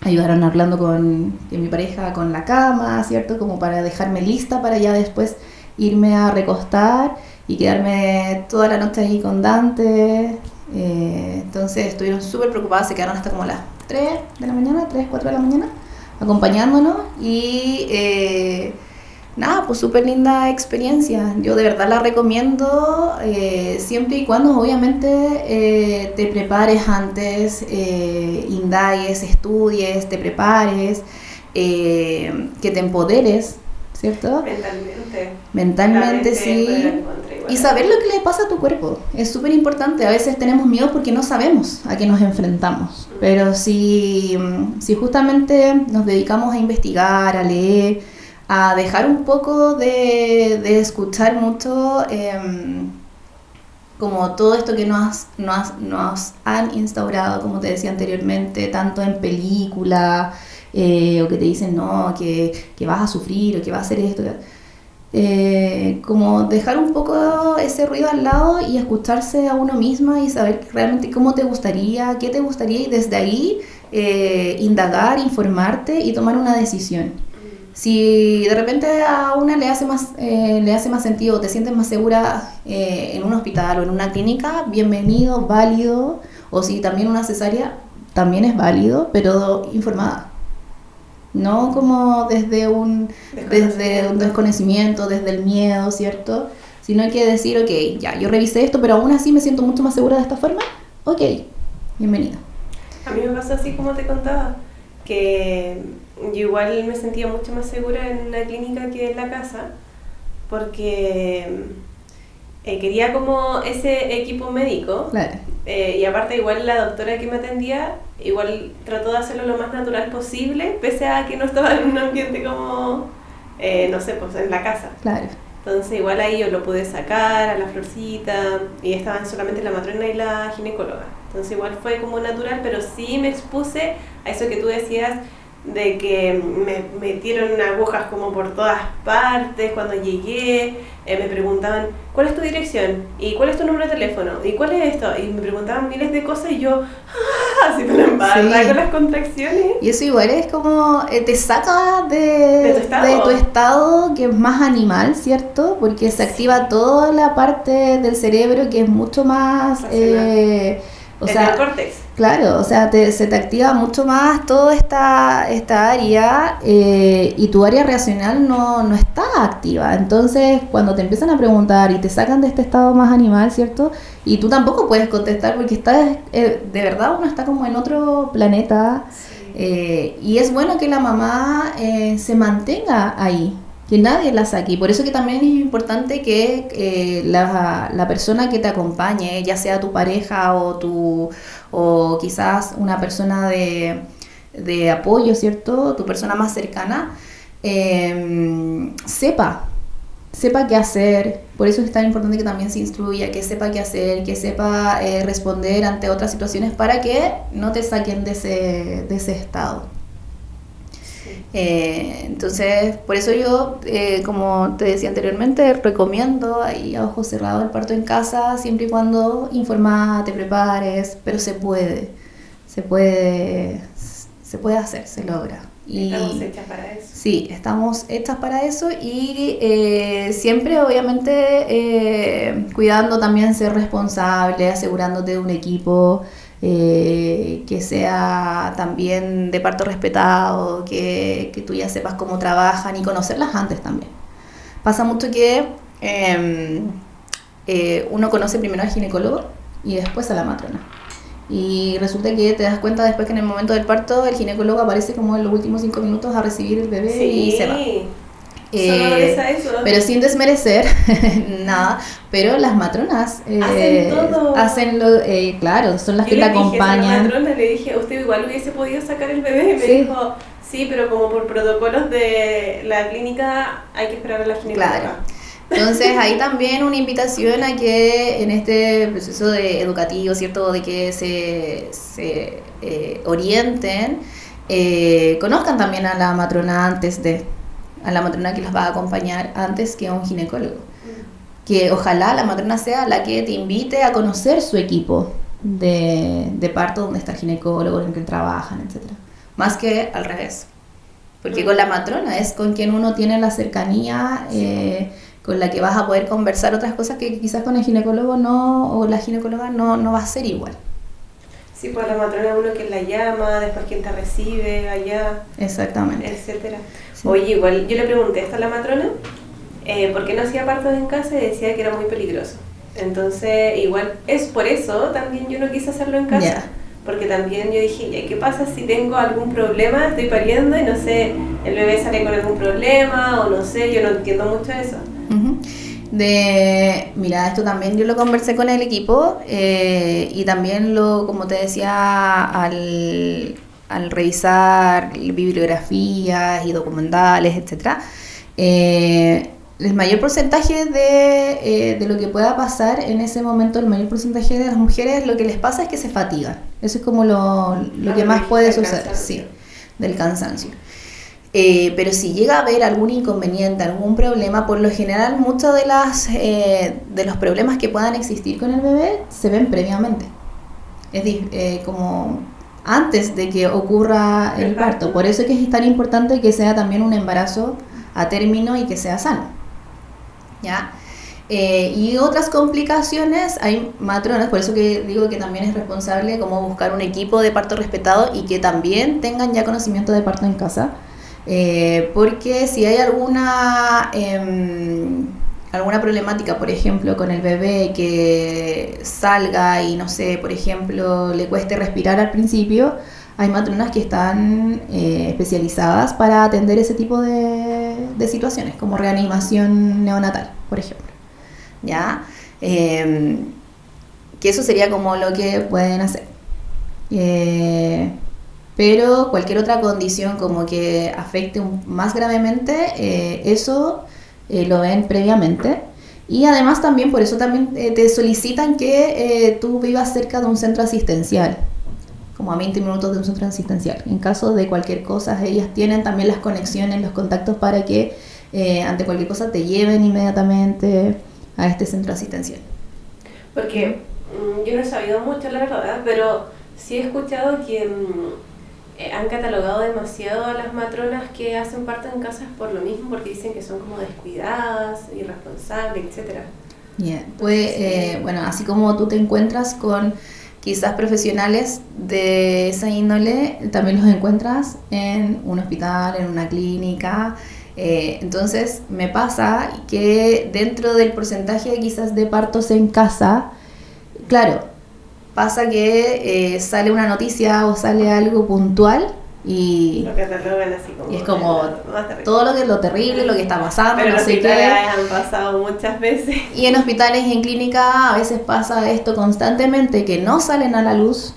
ayudaron hablando con mi pareja con la cama, ¿cierto? Como para dejarme lista para ya después irme a recostar y quedarme toda la noche ahí con Dante. Entonces estuvieron súper preocupadas, se quedaron hasta como las 3 de la mañana, 3, 4 de la mañana, acompañándonos y nada, pues súper linda experiencia. Yo de verdad la recomiendo siempre y cuando obviamente te prepares antes, indagues, estudies, te prepares, que te empoderes, ¿cierto? Mentalmente sí. Y saber lo que le pasa a tu cuerpo es súper importante. A veces tenemos miedo porque no sabemos a qué nos enfrentamos. Pero si justamente nos dedicamos a investigar, a leer, a dejar un poco de escuchar mucho como todo esto que nos han instaurado, como te decía anteriormente, tanto en película, o que te dicen no, que vas a sufrir o que vas a hacer esto. Como dejar un poco ese ruido al lado y escucharse a uno misma y saber realmente cómo te gustaría, qué te gustaría y desde ahí indagar, informarte y tomar una decisión. Si de repente a una le hace más sentido, te sientes más segura en un hospital o en una clínica, bienvenido, válido. O si también una cesárea, también es válido, pero informada. No como desde un desconocimiento, desde el miedo, ¿cierto? Sino hay que decir, ok, ya, yo revisé esto, pero aún así me siento mucho más segura de esta forma. Ok, bienvenido. A mí me pasó así como te contaba, que yo igual me sentía mucho más segura en la clínica que en la casa, porque quería como ese equipo médico. Claro. Y aparte igual la doctora que me atendía igual trató de hacerlo lo más natural posible, pese a que no estaba en un ambiente como, no sé, pues en la casa. Claro. Entonces igual ahí yo lo pude sacar a la Florcita y estaban solamente la matrona y la ginecóloga. Entonces igual fue como natural, pero sí me expuse a eso que tú decías, de que me metieron agujas como por todas partes cuando llegué. Me preguntaban, ¿cuál es tu dirección? ¿Y cuál es tu número de teléfono? ¿Y cuál es esto? Y me preguntaban miles de cosas y yo, así me la embarraba con las contracciones. Y eso igual es como, te saca de tu estado que es más animal, ¿cierto? Porque se activa toda la parte del cerebro que es mucho más... el córtex. Claro, o sea, se te activa mucho más toda esta área y tu área racional no está activa. Entonces, cuando te empiezan a preguntar y te sacan de este estado más animal, ¿cierto? Y tú tampoco puedes contestar porque estás, de verdad uno está como en otro planeta. Sí. Y es bueno que la mamá se mantenga ahí, que nadie la saque. Y por eso que también es importante que la persona que te acompañe, ya sea tu pareja o quizás una persona de apoyo, ¿cierto? Tu persona más cercana, sepa qué hacer. Por eso es tan importante que también se instruya, que sepa qué hacer, que sepa responder ante otras situaciones para que no te saquen de ese estado. Entonces, por eso yo, como te decía anteriormente, recomiendo ahí a ojos cerrados el parto en casa, siempre y cuando informada, te prepares, pero se puede hacer, se logra. Y estamos hechas para eso. Sí, estamos hechas para eso y siempre obviamente cuidando también ser responsable, asegurándote de un equipo que sea también de parto respetado, que tú ya sepas cómo trabajan y conocerlas antes también. Pasa mucho que uno conoce primero al ginecólogo y después a la matrona. Y resulta que te das cuenta después que en el momento del parto el ginecólogo aparece como en los últimos 5 minutos a recibir el bebé y se va. Eso. Pero sin desmerecer nada, pero las matronas hacen todo. Claro, son las que te acompañan. A la matrona le dije, usted igual hubiese podido sacar el bebé, y me dijo, sí, pero como por protocolos de la clínica hay que esperar a la ginecóloga. Claro. Entonces ahí también una invitación a que en este proceso educativo, ¿cierto? De que se orienten, conozcan también a la matrona a la matrona que los va a acompañar antes que a un ginecólogo. Que ojalá la matrona sea la que te invite a conocer su equipo de parto, donde está el ginecólogo, en el que trabajan, etc. Más que al revés. Porque con la matrona es con quien uno tiene la cercanía, con la que vas a poder conversar otras cosas que quizás con el ginecólogo o la ginecóloga no va a ser igual. Sí, pues la matrona es uno que la llama, después quien te recibe allá. Exactamente. Etcétera. Sí. Oye, igual yo le pregunté esto a la matrona, ¿por qué no hacía partos en casa? Y decía que era muy peligroso. Entonces, igual es por eso también yo no quise hacerlo en casa. Yeah. Porque también yo dije, ¿qué pasa si tengo algún problema? Estoy pariendo y no sé, el bebé sale con algún problema o no sé, yo no entiendo mucho eso. Uh-huh. Mira, esto también yo lo conversé con el equipo y también como te decía, al revisar bibliografías y documentales, etc. El mayor porcentaje de lo que pueda pasar en ese momento, el mayor porcentaje de las mujeres, lo que les pasa es que se fatigan. Eso es como lo que más puede suceder, sí, del cansancio. Pero si llega a haber algún inconveniente, algún problema, por lo general muchos de los problemas que puedan existir con el bebé se ven previamente. Es decir, como antes de que ocurra el parto. Por eso es que es tan importante que sea también un embarazo a término y que sea sano. ¿Ya? Y otras complicaciones, hay matronas, por eso que digo que también es responsable como buscar un equipo de parto respetado y que también tengan ya conocimiento de parto en casa. Porque si hay alguna problemática, por ejemplo, con el bebé que salga y no sé, por ejemplo, le cueste respirar al principio, hay matronas que están especializadas para atender ese tipo de situaciones, como reanimación neonatal, por ejemplo. ¿Ya? Que eso sería como lo que pueden hacer. Pero cualquier otra condición como que afecte más gravemente, eso lo ven previamente. Y además también, por eso también te solicitan que tú vivas cerca de un centro asistencial, como a 20 minutos de un centro asistencial. En caso de cualquier cosa, ellas tienen también las conexiones, los contactos para que ante cualquier cosa te lleven inmediatamente a este centro asistencial. Porque yo no he sabido mucho, la verdad, pero sí he escuchado que han catalogado demasiado a las matronas que hacen parto en casas por lo mismo, porque dicen que son como descuidadas, irresponsables, etcétera. Yeah. Pues, bueno, así como tú te encuentras con quizás profesionales de esa índole, también los encuentras en un hospital, en una clínica. Entonces me pasa que dentro del porcentaje quizás de partos en casa, claro, pasa que sale una noticia o sale algo puntual y lo catalogan así como, y es como todo lo terrible, lo que está pasando, pero no sé qué. han pasado muchas veces. Y en hospitales y en clínica a veces pasa esto constantemente, que no salen a la luz,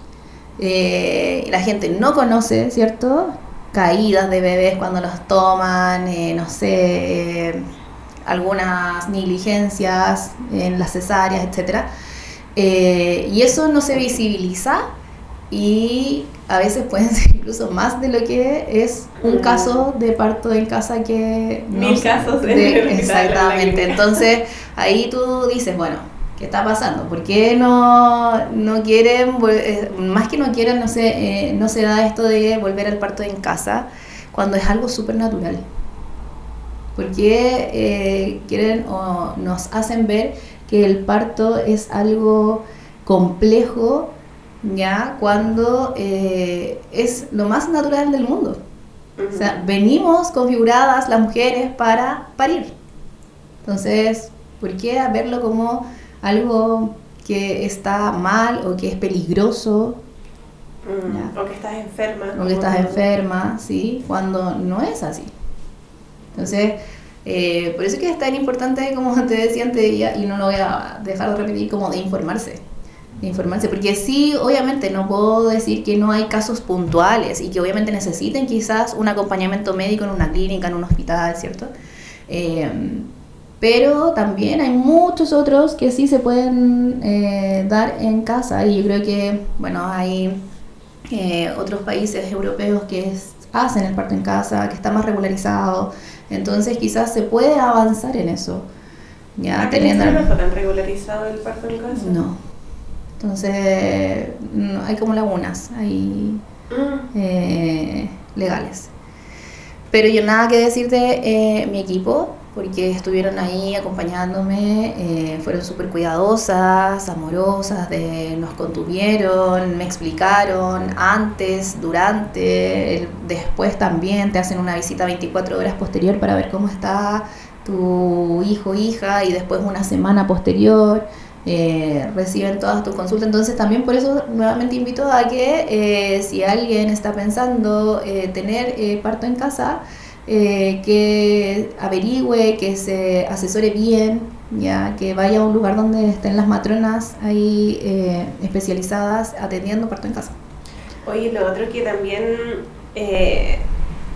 la gente no conoce, ¿cierto? Caídas de bebés cuando los toman, no sé, algunas negligencias en las cesáreas, etcétera. Y eso no se visibiliza y a veces pueden ser incluso más de lo que es un caso de parto en casa que... Mil casos exactamente. Entonces ahí tú dices, bueno, ¿qué está pasando? ¿Por qué no quieren, más que no quieran, no se da esto de volver al parto en casa? cuando es algo súper natural? ¿Por qué quieren o nos hacen ver que el parto es algo complejo, ya, cuando es lo más natural del mundo? O sea, venimos configuradas las mujeres para parir. Entonces, ¿por qué verlo como algo que está mal o que es peligroso? O que estás enferma. O que estás enferma, ¿sí? Cuando no es así. Entonces, por eso es que es tan importante, como te decía antes, y no lo voy a dejar de repetir, como de informarse, porque sí, obviamente no puedo decir que no hay casos puntuales y que obviamente necesiten quizás un acompañamiento médico en una clínica, en un hospital, ¿cierto? Pero también hay muchos otros que sí se pueden dar en casa, y yo creo que, bueno, hay otros países europeos que hacen el parto en casa, que está más regularizado, entonces quizás se puede avanzar en eso. ¿Ya teniendo no está tan regularizado el parto en casa? No. Entonces, no, hay como lagunas ahí legales. Pero yo nada que decir de mi equipo, porque estuvieron ahí acompañándome, fueron súper cuidadosas, amorosas, nos contuvieron, me explicaron antes, durante, después también, te hacen una visita 24 horas posterior para ver cómo está tu hijo o hija, y después una semana posterior reciben todas tus consultas. Entonces también por eso nuevamente invito a que si alguien está pensando tener parto en casa, que averigüe, que se asesore bien, ya, que vaya a un lugar donde estén las matronas ahí especializadas atendiendo parto en casa. Oye, lo otro que también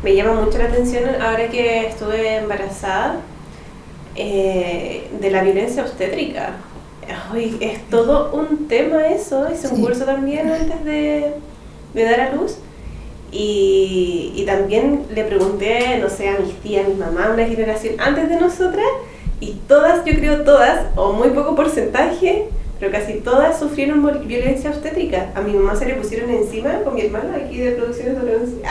me llama mucho la atención ahora que estuve embarazada, de la violencia obstétrica. Ay, es todo un tema eso. Hice un curso también antes de dar a luz. Y también le pregunté, no sé, a mis tías, a mi mamá, una generación antes de nosotras, y todas, yo creo todas, o muy poco porcentaje, pero casi todas sufrieron violencia obstétrica. A mi mamá se le pusieron encima, con mi hermana aquí de Producciones WNC,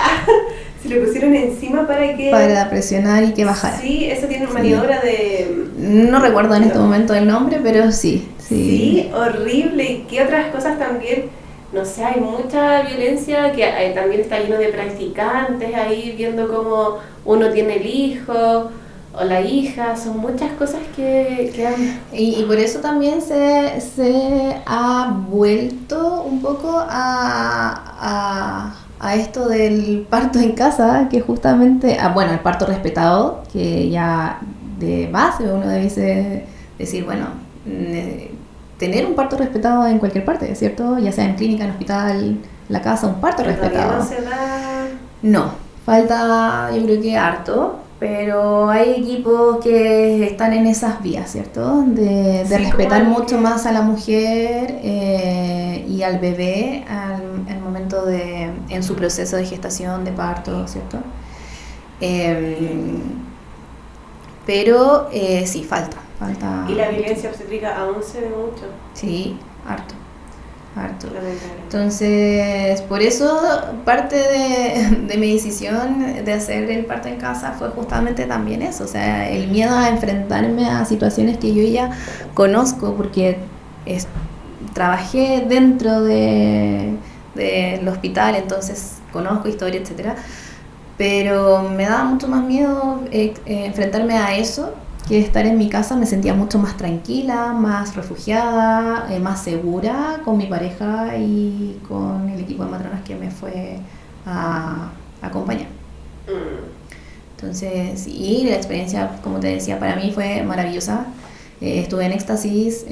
se le pusieron encima para presionar y que bajara. Sí, eso tiene una maniobra de... No recuerdo en este momento el nombre, pero sí. Sí, horrible. ¿Y qué otras cosas también? No sé, hay mucha violencia que también está lleno de practicantes ahí viendo cómo uno tiene el hijo o la hija. Son muchas cosas que han... Y por eso también se ha vuelto un poco a esto del parto en casa, que justamente, bueno, el parto respetado, que ya de base uno debe decir, bueno, tener un parto respetado en cualquier parte, ¿cierto? Ya sea en clínica, en hospital, la casa, un parto respetado. ¿No se da? No, falta yo creo que harto, pero hay equipos que están en esas vías, ¿cierto? De respetar mucho más a la mujer y al bebé al momento en su proceso de gestación, de parto, ¿cierto? Pero sí, falta. ¿Y la violencia obstétrica aún se ve mucho? Sí, harto. Entonces, por eso parte de mi decisión de hacer el parto en casa fue justamente también eso, o sea, el miedo a enfrentarme a situaciones que yo ya conozco, porque trabajé dentro del hospital, entonces conozco historia, etcétera, pero me daba mucho más miedo enfrentarme a eso que estar en mi casa. Me sentía mucho más tranquila, más refugiada, más segura con mi pareja y con el equipo de matronas que me fue a acompañar. Entonces, y la experiencia, como te decía, para mí fue maravillosa. Estuve en éxtasis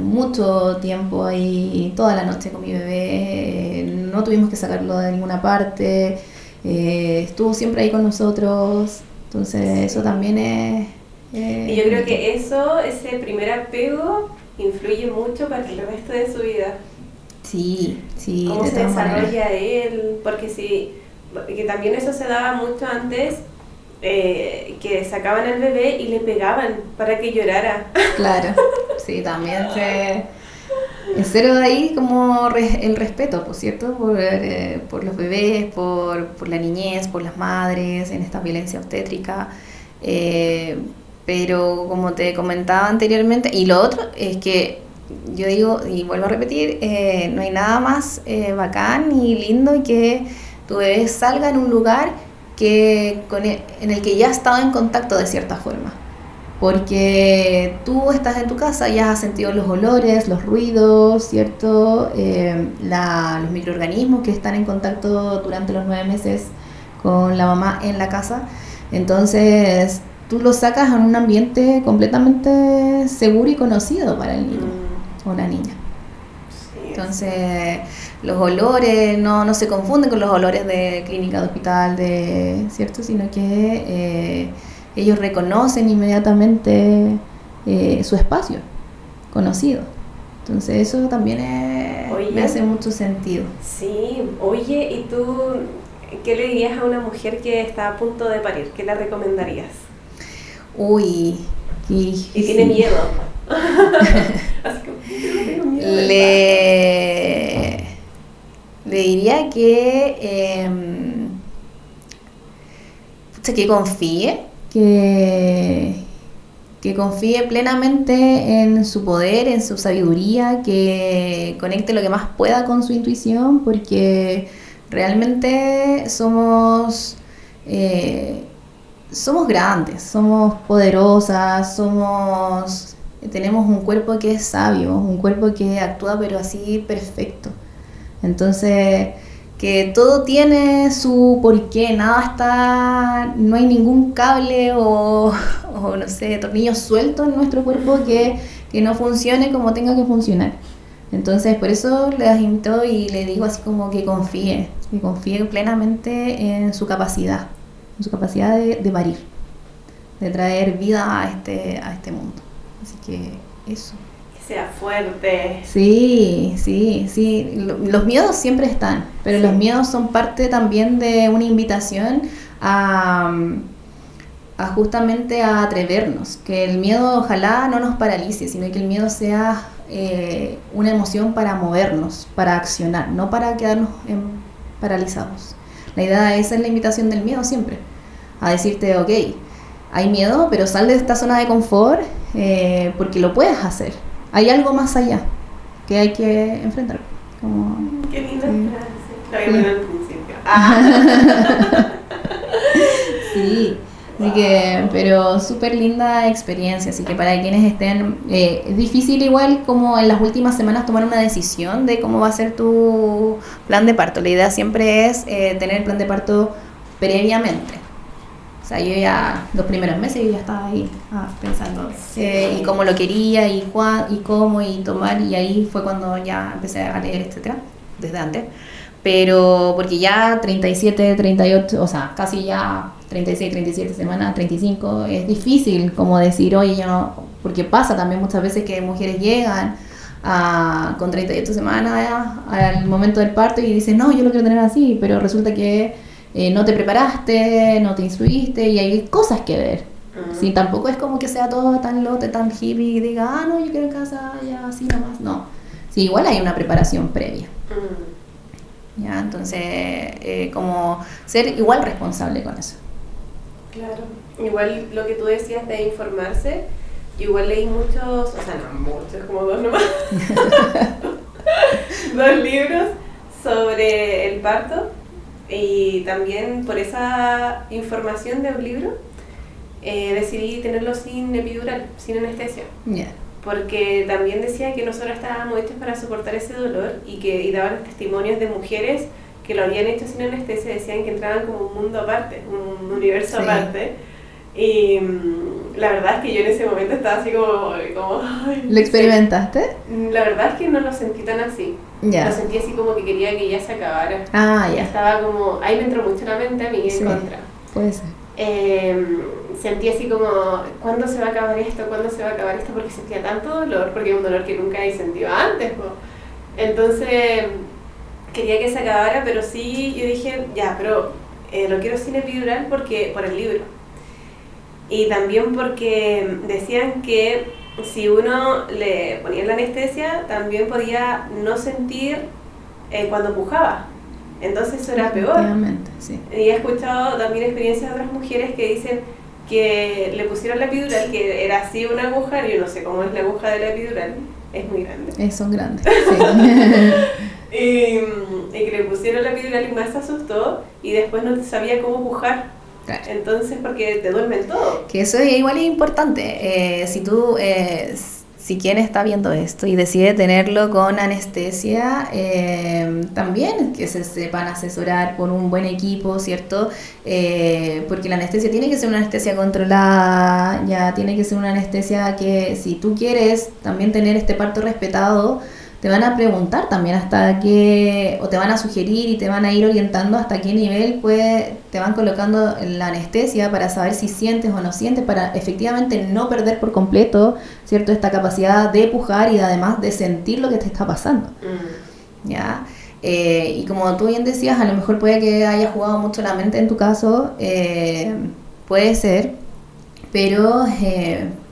mucho tiempo ahí, toda la noche con mi bebé, no tuvimos que sacarlo de ninguna parte, estuvo siempre ahí con nosotros, entonces eso también es... Y yo creo que ese primer apego influye mucho para el resto de su vida. Sí. Cómo se desarrolla él, porque que también eso se daba mucho antes, que sacaban al bebé y le pegaban para que llorara. Claro, sí, también Es cero de ahí como el respeto, por cierto, por los bebés, por la niñez, por las madres, en esta violencia obstétrica. Eh, pero como te comentaba anteriormente, y lo otro es que yo digo, y vuelvo a repetir, no hay nada más bacán y lindo que tu bebé salga en un lugar en el que ya ha estado en contacto de cierta forma. Porque tú estás en tu casa, ya has sentido los olores, los ruidos, ¿cierto? Los microorganismos que están en contacto durante los 9 meses con la mamá en la casa. Entonces, tú los sacas en un ambiente completamente seguro y conocido para el niño o la niña. Entonces, los olores no se confunden con los olores de clínica, de hospital, ¿cierto? Sino que ellos reconocen inmediatamente su espacio conocido. Entonces, eso también me hace mucho sentido. Sí, oye, ¿y tú qué le dirías a una mujer que está a punto de parir? ¿Qué le recomendarías? Uy, y tiene miedo. Así que, tengo miedo. Le diría que confíe, que confíe plenamente en su poder, en su sabiduría, que conecte lo que más pueda con su intuición, porque realmente somos grandes, somos poderosas, tenemos un cuerpo que es sabio, un cuerpo que actúa pero así perfecto. Entonces, que todo tiene su porqué, no hay ningún cable o no sé, tornillo suelto en nuestro cuerpo que no funcione como tenga que funcionar. Entonces, por eso les invito y le digo así como que confíe plenamente en su capacidad de parir, de traer vida a este mundo. Así que eso. Que sea fuerte. Sí. Los miedos siempre están, pero sí. Los miedos son parte también de una invitación a justamente a atrevernos. Que el miedo ojalá no nos paralice, sino que el miedo sea una emoción para movernos, para accionar, no para quedarnos paralizados. Esa es la invitación del miedo siempre, a decirte, ok, hay miedo, pero sal de esta zona de confort porque lo puedes hacer. Hay algo más allá que hay que enfrentar. Qué linda frase. Lo voy a poner al principio. Sí. Así que, pero súper linda experiencia, así que para quienes estén, es difícil igual como en las últimas semanas tomar una decisión de cómo va a ser tu plan de parto. La idea siempre es tener el plan de parto previamente. O sea, yo ya los primeros meses yo ya estaba ahí pensando y cómo lo quería y cómo y tomar, y ahí fue cuando ya empecé a leer, etcétera, desde antes. Pero porque ya 37, 38, o sea, casi ya 36, 37 semanas, 35, es difícil como decir, oye, yo no, porque pasa también muchas veces que mujeres llegan con 38 semanas al momento del parto y dicen, no, yo lo quiero tener así, pero resulta que no te preparaste, no te instruiste y hay cosas que ver. Sí, tampoco es como que sea todo tan lote, tan hippie y diga, no, yo quiero en casa ya así nomás, no. Sí, igual hay una preparación previa. Ya, entonces, como ser igual responsable con eso. Claro, igual lo que tú decías de informarse, yo igual leí muchos, o sea, no muchos, como 2 nomás, 2 libros sobre el parto, y también por esa información de un libro decidí tenerlo sin epidural, sin anestesia. Yeah. Porque también decía que nosotros estábamos hechos para soportar ese dolor y daban testimonios de mujeres que lo habían hecho sin anestesia, decían que entraban como un mundo aparte, un universo aparte. Y la verdad es que yo en ese momento estaba así como ay, ¿Lo experimentaste? La verdad es que no lo sentí tan así. Yeah. Lo sentí así como que quería que ya se acabara. Ya. Estaba como, ahí me entró mucho la mente a mí en contra. Puede ser. Sentí así como, ¿cuándo se va a acabar esto? ¿Cuándo se va a acabar esto? Porque sentía tanto dolor, porque es un dolor que nunca he sentido antes, ¿no? Entonces quería que se acabara, pero sí, yo dije, ya, pero lo quiero sin epidural por el libro. Y también porque decían que si uno le ponía la anestesia, también podía no sentir cuando pujaba. Entonces eso era peor. Sí. Y he escuchado también experiencias de otras mujeres que dicen que le pusieron la epidural, que era así una aguja, yo no sé cómo es la aguja de la epidural, es muy grande. Son grandes, sí. y que le pusieron la epidural y más se asustó y después no sabía cómo pujar. Claro. Entonces, porque te duermen todo. Que eso igual es importante. Si quien está viendo esto y decide tenerlo con anestesia, también que se sepan asesorar por un buen equipo, ¿cierto? Porque la anestesia tiene que ser una anestesia controlada, ya tiene que ser una anestesia que si tú quieres también tener este parto respetado, te van a preguntar también hasta qué, o te van a sugerir y te van a ir orientando hasta qué nivel te van colocando la anestesia para saber si sientes o no sientes, para efectivamente no perder por completo, ¿cierto?, esta capacidad de pujar y además de sentir lo que te está pasando. ¿Ya? Y como tú bien decías, a lo mejor puede que haya jugado mucho la mente en tu caso, puede ser, pero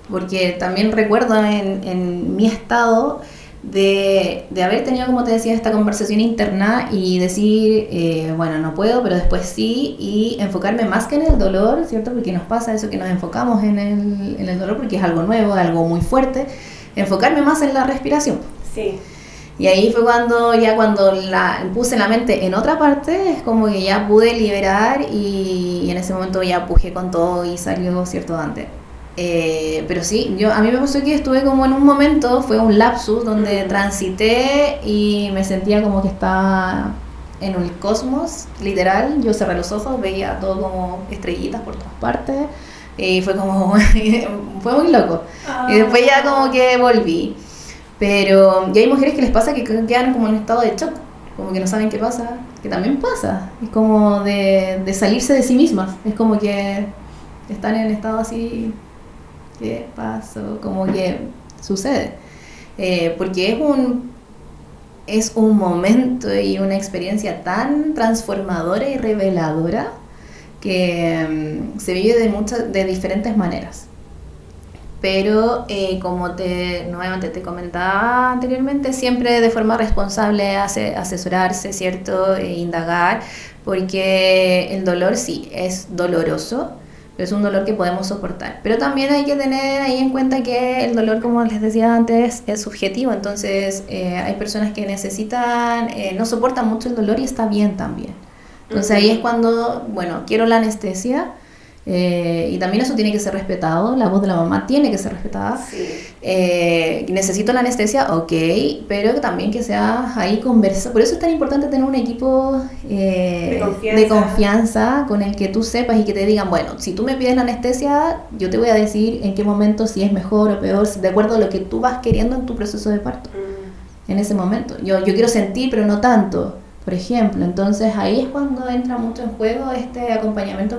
porque también recuerdo en mi estado de haber tenido, como te decía, esta conversación interna y decir, bueno, no puedo, pero después sí, y enfocarme más que en el dolor, ¿cierto? Porque nos pasa eso, que nos enfocamos en el dolor porque es algo nuevo, algo muy fuerte, enfocarme más en la respiración. Sí. Y ahí fue cuando puse la mente en otra parte, es como que ya pude liberar y en ese momento ya pujé con todo y salió, ¿cierto?, Dante. Pero sí, a mí me pasó que estuve como en un momento, fue un lapsus donde transité y me sentía como que estaba en el cosmos, literal. Yo cerré los ojos, veía todo como estrellitas por todas partes y fue como, fue muy loco. Y después ya como que volví. Pero ya hay mujeres que les pasa que quedan como en un estado de shock, como que no saben qué pasa, que también pasa. Es como de salirse de sí mismas, es como que están en estado así... ¿Qué pasó? Como que sucede. Porque es un momento y una experiencia tan transformadora y reveladora que se vive de diferentes maneras. Pero como nuevamente te comentaba anteriormente, siempre de forma responsable asesorarse, ¿cierto? Indagar, porque el dolor sí es doloroso, es un dolor que podemos soportar, pero también hay que tener ahí en cuenta que el dolor, como les decía antes, es subjetivo. Entonces hay personas que no soportan mucho el dolor y está bien también. Entonces ahí es cuando, bueno, quiero la anestesia, y también eso tiene que ser respetado, la voz de la mamá tiene que ser respetada. Sí. Necesito la anestesia, ok, pero también que sea ahí conversa. Por eso es tan importante tener un equipo de confianza con el que tú sepas y que te digan, bueno, si tú me pides la anestesia, yo te voy a decir en qué momento, si es mejor o peor, de acuerdo a lo que tú vas queriendo en tu proceso de parto. En ese momento, yo quiero sentir, pero no tanto, por ejemplo. Entonces ahí es cuando entra mucho en juego este acompañamiento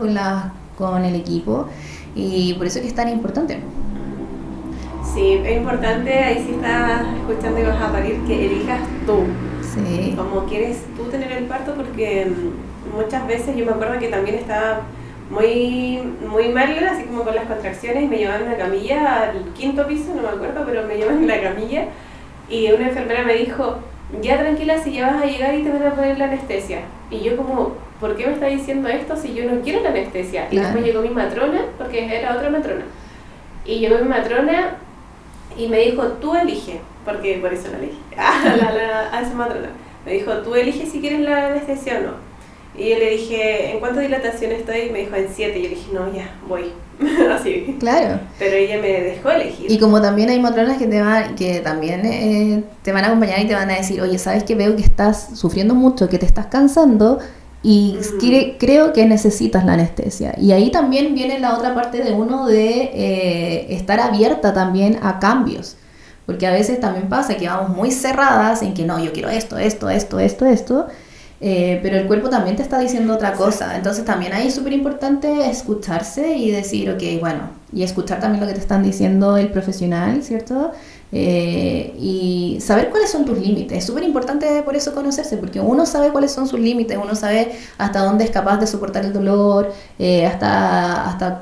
con el equipo, y por eso es que es tan importante. Sí, es importante, ahí sí estás escuchando y vas a parir, que elijas tú. Sí. Como quieres tú tener el parto, porque muchas veces yo me acuerdo que también estaba muy, muy mal, así como con las contracciones, me llevaban en una camilla al 5º piso, no me acuerdo, pero me llevaban en la camilla y una enfermera me dijo, ya tranquila, si ya vas a llegar y te van a poner la anestesia. Y yo como, ¿por qué me está diciendo esto si yo no quiero la anestesia? Y después llegó mi matrona, porque era otra matrona, y llegó mi matrona y me dijo, tú elige, porque por eso la elegí, a esa matrona. Me dijo, tú eliges si quieres la anestesia o no. Y yo le dije, ¿en cuánta dilatación estoy? Y me dijo, en 7. Y yo le dije, no, ya, voy. Así. Claro. Pero ella me dejó elegir. Y como también hay matronas que también te van a acompañar y te van a decir, oye, ¿sabes que veo que estás sufriendo mucho, que te estás cansando? Y creo que necesitas la anestesia. Y ahí también viene la otra parte de uno de estar abierta también a cambios. Porque a veces también pasa que vamos muy cerradas en que no, yo quiero esto. Pero el cuerpo también te está diciendo otra cosa. Entonces también ahí es súper importante escucharse y decir, ok, bueno, y escuchar también lo que te están diciendo el profesional, ¿cierto? Y saber cuáles son tus límites. Es súper importante por eso conocerse, porque uno sabe cuáles son sus límites, uno sabe hasta dónde es capaz de soportar el dolor, hasta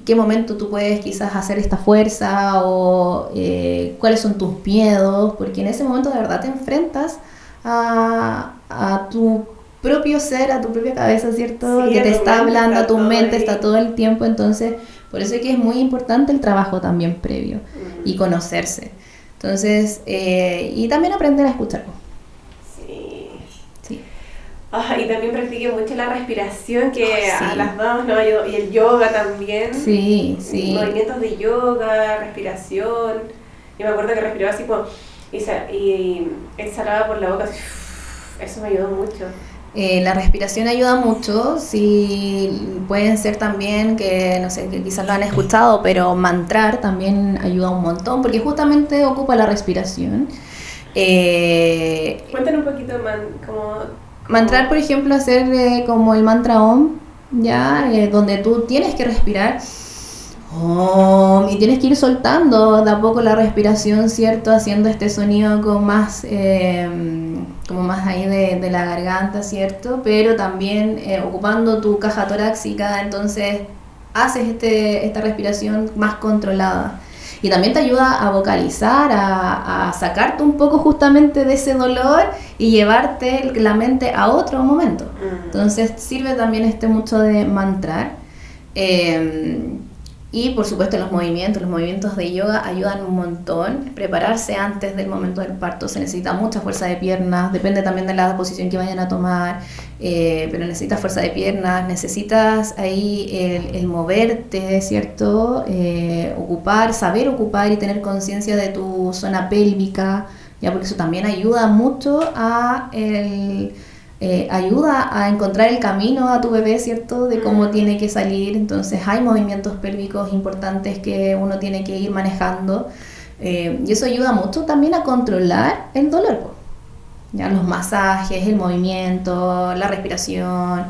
qué momento tú puedes quizás hacer esta fuerza o cuáles son tus miedos, porque en ese momento de verdad te enfrentas a tu propio ser, a tu propia cabeza, ¿cierto? Sí, Que te está hablando, a tu mente, ahí. está todo el tiempo, entonces por eso es que es muy importante el trabajo también previo y conocerse. Entonces, y también aprender a escuchar. Sí. Sí. Y también practiqué mucho la respiración, que Sí. a las dos nos ayudó, y el yoga también. Sí, sí. Movimientos de yoga, respiración. Yo me acuerdo que respiraba así como, y exhalaba por la boca, así, eso me ayudó mucho. La respiración ayuda mucho, si pueden ser también que, no sé, que quizás lo han escuchado, pero mantrar también ayuda un montón, porque justamente ocupa la respiración. Cuéntanos un poquito más, como... Mantrar, por ejemplo, hacer como el mantra OM, ¿ya? Donde tú tienes que respirar OM y tienes que ir soltando de a poco la respiración, ¿cierto? Haciendo este sonido como más ahí de la garganta, ¿cierto? Pero también ocupando tu caja torácica, entonces haces esta respiración más controlada. Y también te ayuda a vocalizar, a sacarte un poco justamente de ese dolor y llevarte la mente a otro momento. Entonces sirve también mucho de mantrar. Y por supuesto los movimientos de yoga ayudan un montón. Prepararse antes del momento del parto, se necesita mucha fuerza de piernas, depende también de la posición que vayan a tomar, pero necesitas fuerza de piernas, necesitas ahí el moverte, ¿cierto? Saber ocupar y tener conciencia de tu zona pélvica, ya, porque eso también ayuda mucho ayuda a encontrar el camino a tu bebé, ¿cierto? De cómo tiene que salir. Entonces hay movimientos pélvicos importantes que uno tiene que ir manejando, y eso ayuda mucho también a controlar el dolor, ya, los masajes, el movimiento, la respiración,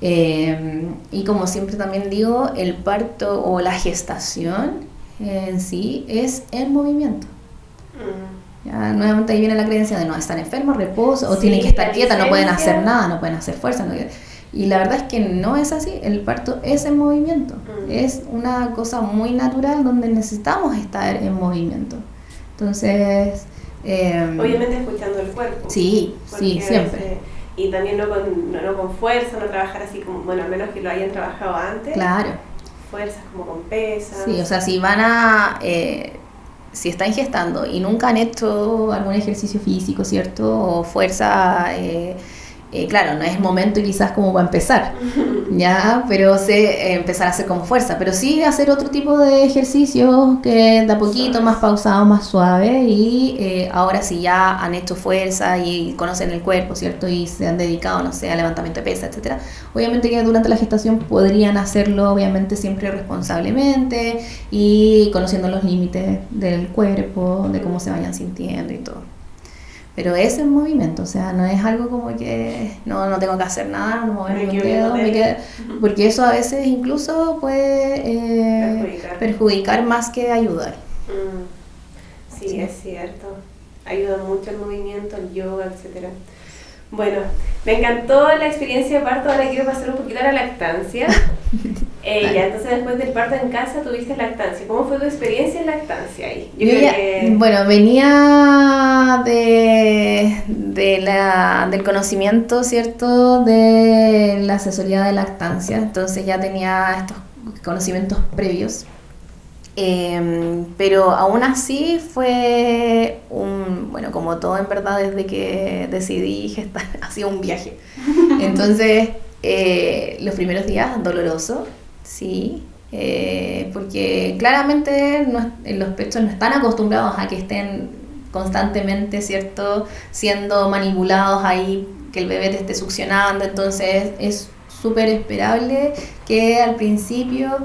y como siempre también digo, el parto o la gestación en sí es el movimiento. Ya, nuevamente ahí viene la creencia de no, están enfermos, reposo, o Sí, tienen que estar la quietas, no pueden licencia. hacer nada, no pueden hacer fuerza. Y la verdad es que no es así, el parto es en movimiento, es una cosa muy natural donde necesitamos estar en movimiento. Entonces... obviamente escuchando el cuerpo. Sí, Porque sí, a siempre. veces- y también no con fuerza, no trabajar así como, bueno, al menos que lo hayan trabajado antes. Claro. Fuerzas como con pesas. Sí, o sea, si están gestando y nunca han hecho algún ejercicio físico, ¿cierto? O fuerza, claro, no es momento quizás como para empezar, ¿ya? Pero empezar a hacer como fuerza, pero sí hacer otro tipo de ejercicios que de a poquito, más pausado, más suave, y ahora sí ya han hecho fuerza y conocen el cuerpo, ¿cierto? Y se han dedicado, no sé, a levantamiento de pesas, etcétera. Obviamente que durante la gestación podrían hacerlo, obviamente siempre responsablemente y conociendo los límites del cuerpo, de cómo se vayan sintiendo y todo. Pero es el movimiento, o sea, no es algo como que no tengo que hacer nada, no mover ni un dedo, porque eso a veces incluso puede perjudicar más que ayudar. Sí, sí, es cierto. Ayuda mucho el movimiento, el yoga, etcétera. Bueno, me encantó la experiencia de parto, ahora quiero pasar un poquito a la lactancia. Ya, entonces después del parto en casa tuviste lactancia. ¿Cómo fue tu experiencia en lactancia ahí? Bueno, venía del conocimiento, ¿cierto? De la asesoría de lactancia, entonces ya tenía estos conocimientos previos. Pero aún así fue bueno, como todo en verdad desde que decidí gestar, ha sido un viaje. Entonces, los primeros días doloroso, sí, porque claramente los pechos no están acostumbrados a que estén constantemente, ¿cierto?, siendo manipulados ahí, que el bebé te esté succionando, entonces es súper esperable que al principio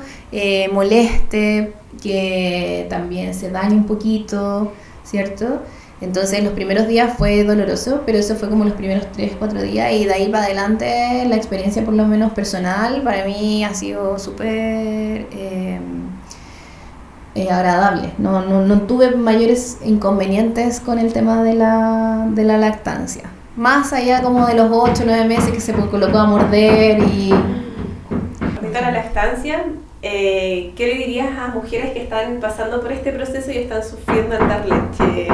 moleste, que también se dañe un poquito, ¿cierto? Entonces los primeros días fue doloroso, pero eso fue como los primeros 3-4 días, y de ahí para adelante la experiencia, por lo menos personal, para mí ha sido súper agradable. No tuve mayores inconvenientes con el tema de la lactancia. Más allá como de los 8 o 9 meses que se colocó a morder y... Respecto a la lactancia, ¿qué le dirías a mujeres que están pasando por este proceso y están sufriendo al dar leche?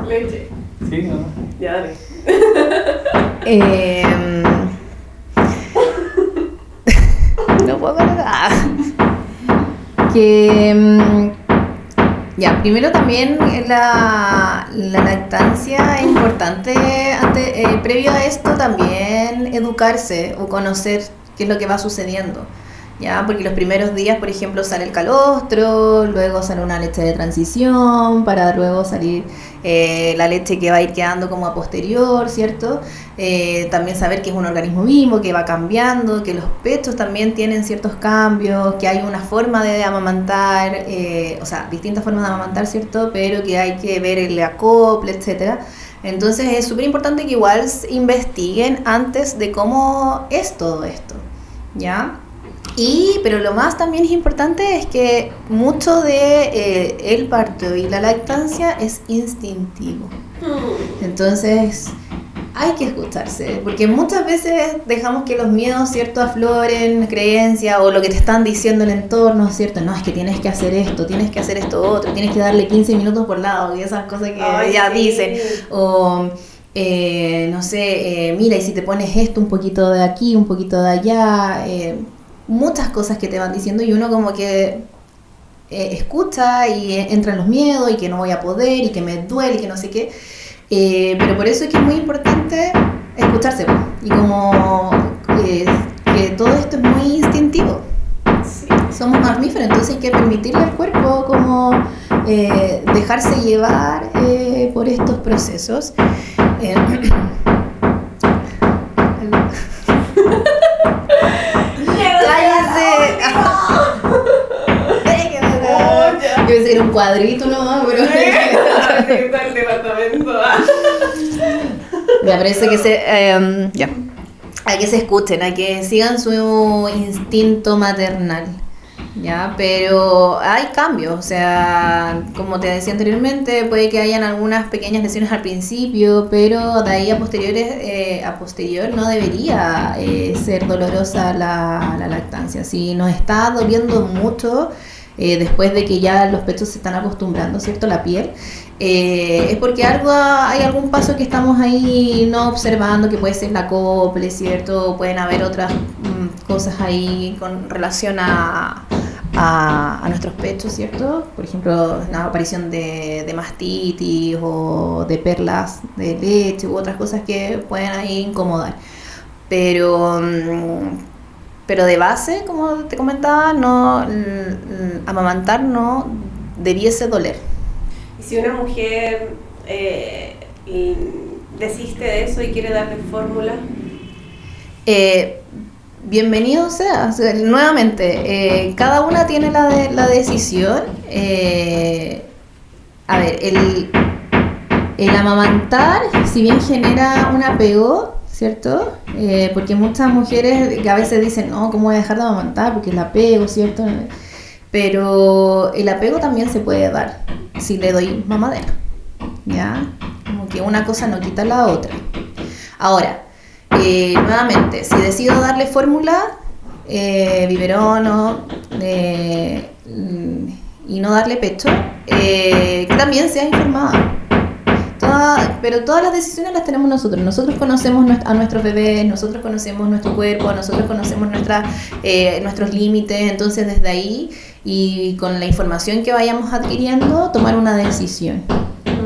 Leche. Sí, ¿no? Ya, dale. No puedo nada. Que ya, primero también la lactancia es importante. Previo a esto también educarse o conocer qué es lo que va sucediendo. Ya, porque los primeros días, por ejemplo, sale el calostro, luego sale una leche de transición, para luego salir la leche que va a ir quedando como a posterior, ¿cierto? También saber que es un organismo vivo, que va cambiando, que los pechos también tienen ciertos cambios, que hay una forma de amamantar, o sea, distintas formas de amamantar, ¿cierto? Pero que hay que ver el acople, etcétera. Entonces es súper importante que igual investiguen antes de cómo es todo esto, ¿ya? Pero lo más también es importante es que mucho de el parto y la lactancia es instintivo. Entonces hay que escucharse, porque muchas veces dejamos que los miedos, ¿cierto?, afloren, creencias o lo que te están diciendo el entorno, ¿cierto? No, es que tienes que hacer esto otro, tienes que darle 15 minutos por lado y esas cosas que ya dicen. O no sé, mira, y si te pones esto un poquito de aquí, un poquito de allá, muchas cosas que te van diciendo y uno como que escucha y entra en los miedos y que no voy a poder y que me duele y que no sé qué, pero por eso es que es muy importante escucharse y como que todo esto es muy instintivo. Sí. Somos mamíferos, entonces hay que permitirle al cuerpo como dejarse llevar por estos procesos. Yo pensé que era un cuadrito nomás, pero... el departamento. Me parece que hay que se escuchen, hay que sigan su instinto maternal, ¿ya? Pero hay cambios, o sea, como te decía anteriormente, puede que hayan algunas pequeñas lesiones al principio, pero de ahí a posterior no debería ser dolorosa la lactancia. Si nos está doliendo mucho, después de que ya los pechos se están acostumbrando, ¿cierto?, la piel, es porque hay algún paso que estamos ahí no observando, que puede ser la acople, ¿cierto? Pueden haber otras cosas ahí con relación a nuestros pechos, ¿cierto? Por ejemplo, la aparición de mastitis o de perlas de leche u otras cosas que pueden ahí incomodar. Pero de base, como te comentaba, no amamantar no debiese doler. Y si una mujer desiste de eso y quiere darle fórmula, bienvenido sea. O sea, nuevamente, cada una tiene la decisión. A ver, el amamantar, si bien genera un apego, ¿cierto? Porque muchas mujeres que a veces dicen, no, ¿cómo voy a dejar de amamantar? Porque el apego, ¿cierto? Pero el apego también se puede dar si le doy mamadera, ¿ya? Como que una cosa no quita la otra. Ahora, nuevamente, si decido darle fórmula, biberón y no darle pecho, que también sea informada. Pero todas las decisiones las tenemos nosotros. Nosotros conocemos a nuestros bebés, nosotros conocemos nuestro cuerpo, nosotros conocemos nuestros límites. Entonces, desde ahí y con la información que vayamos adquiriendo, tomar una decisión.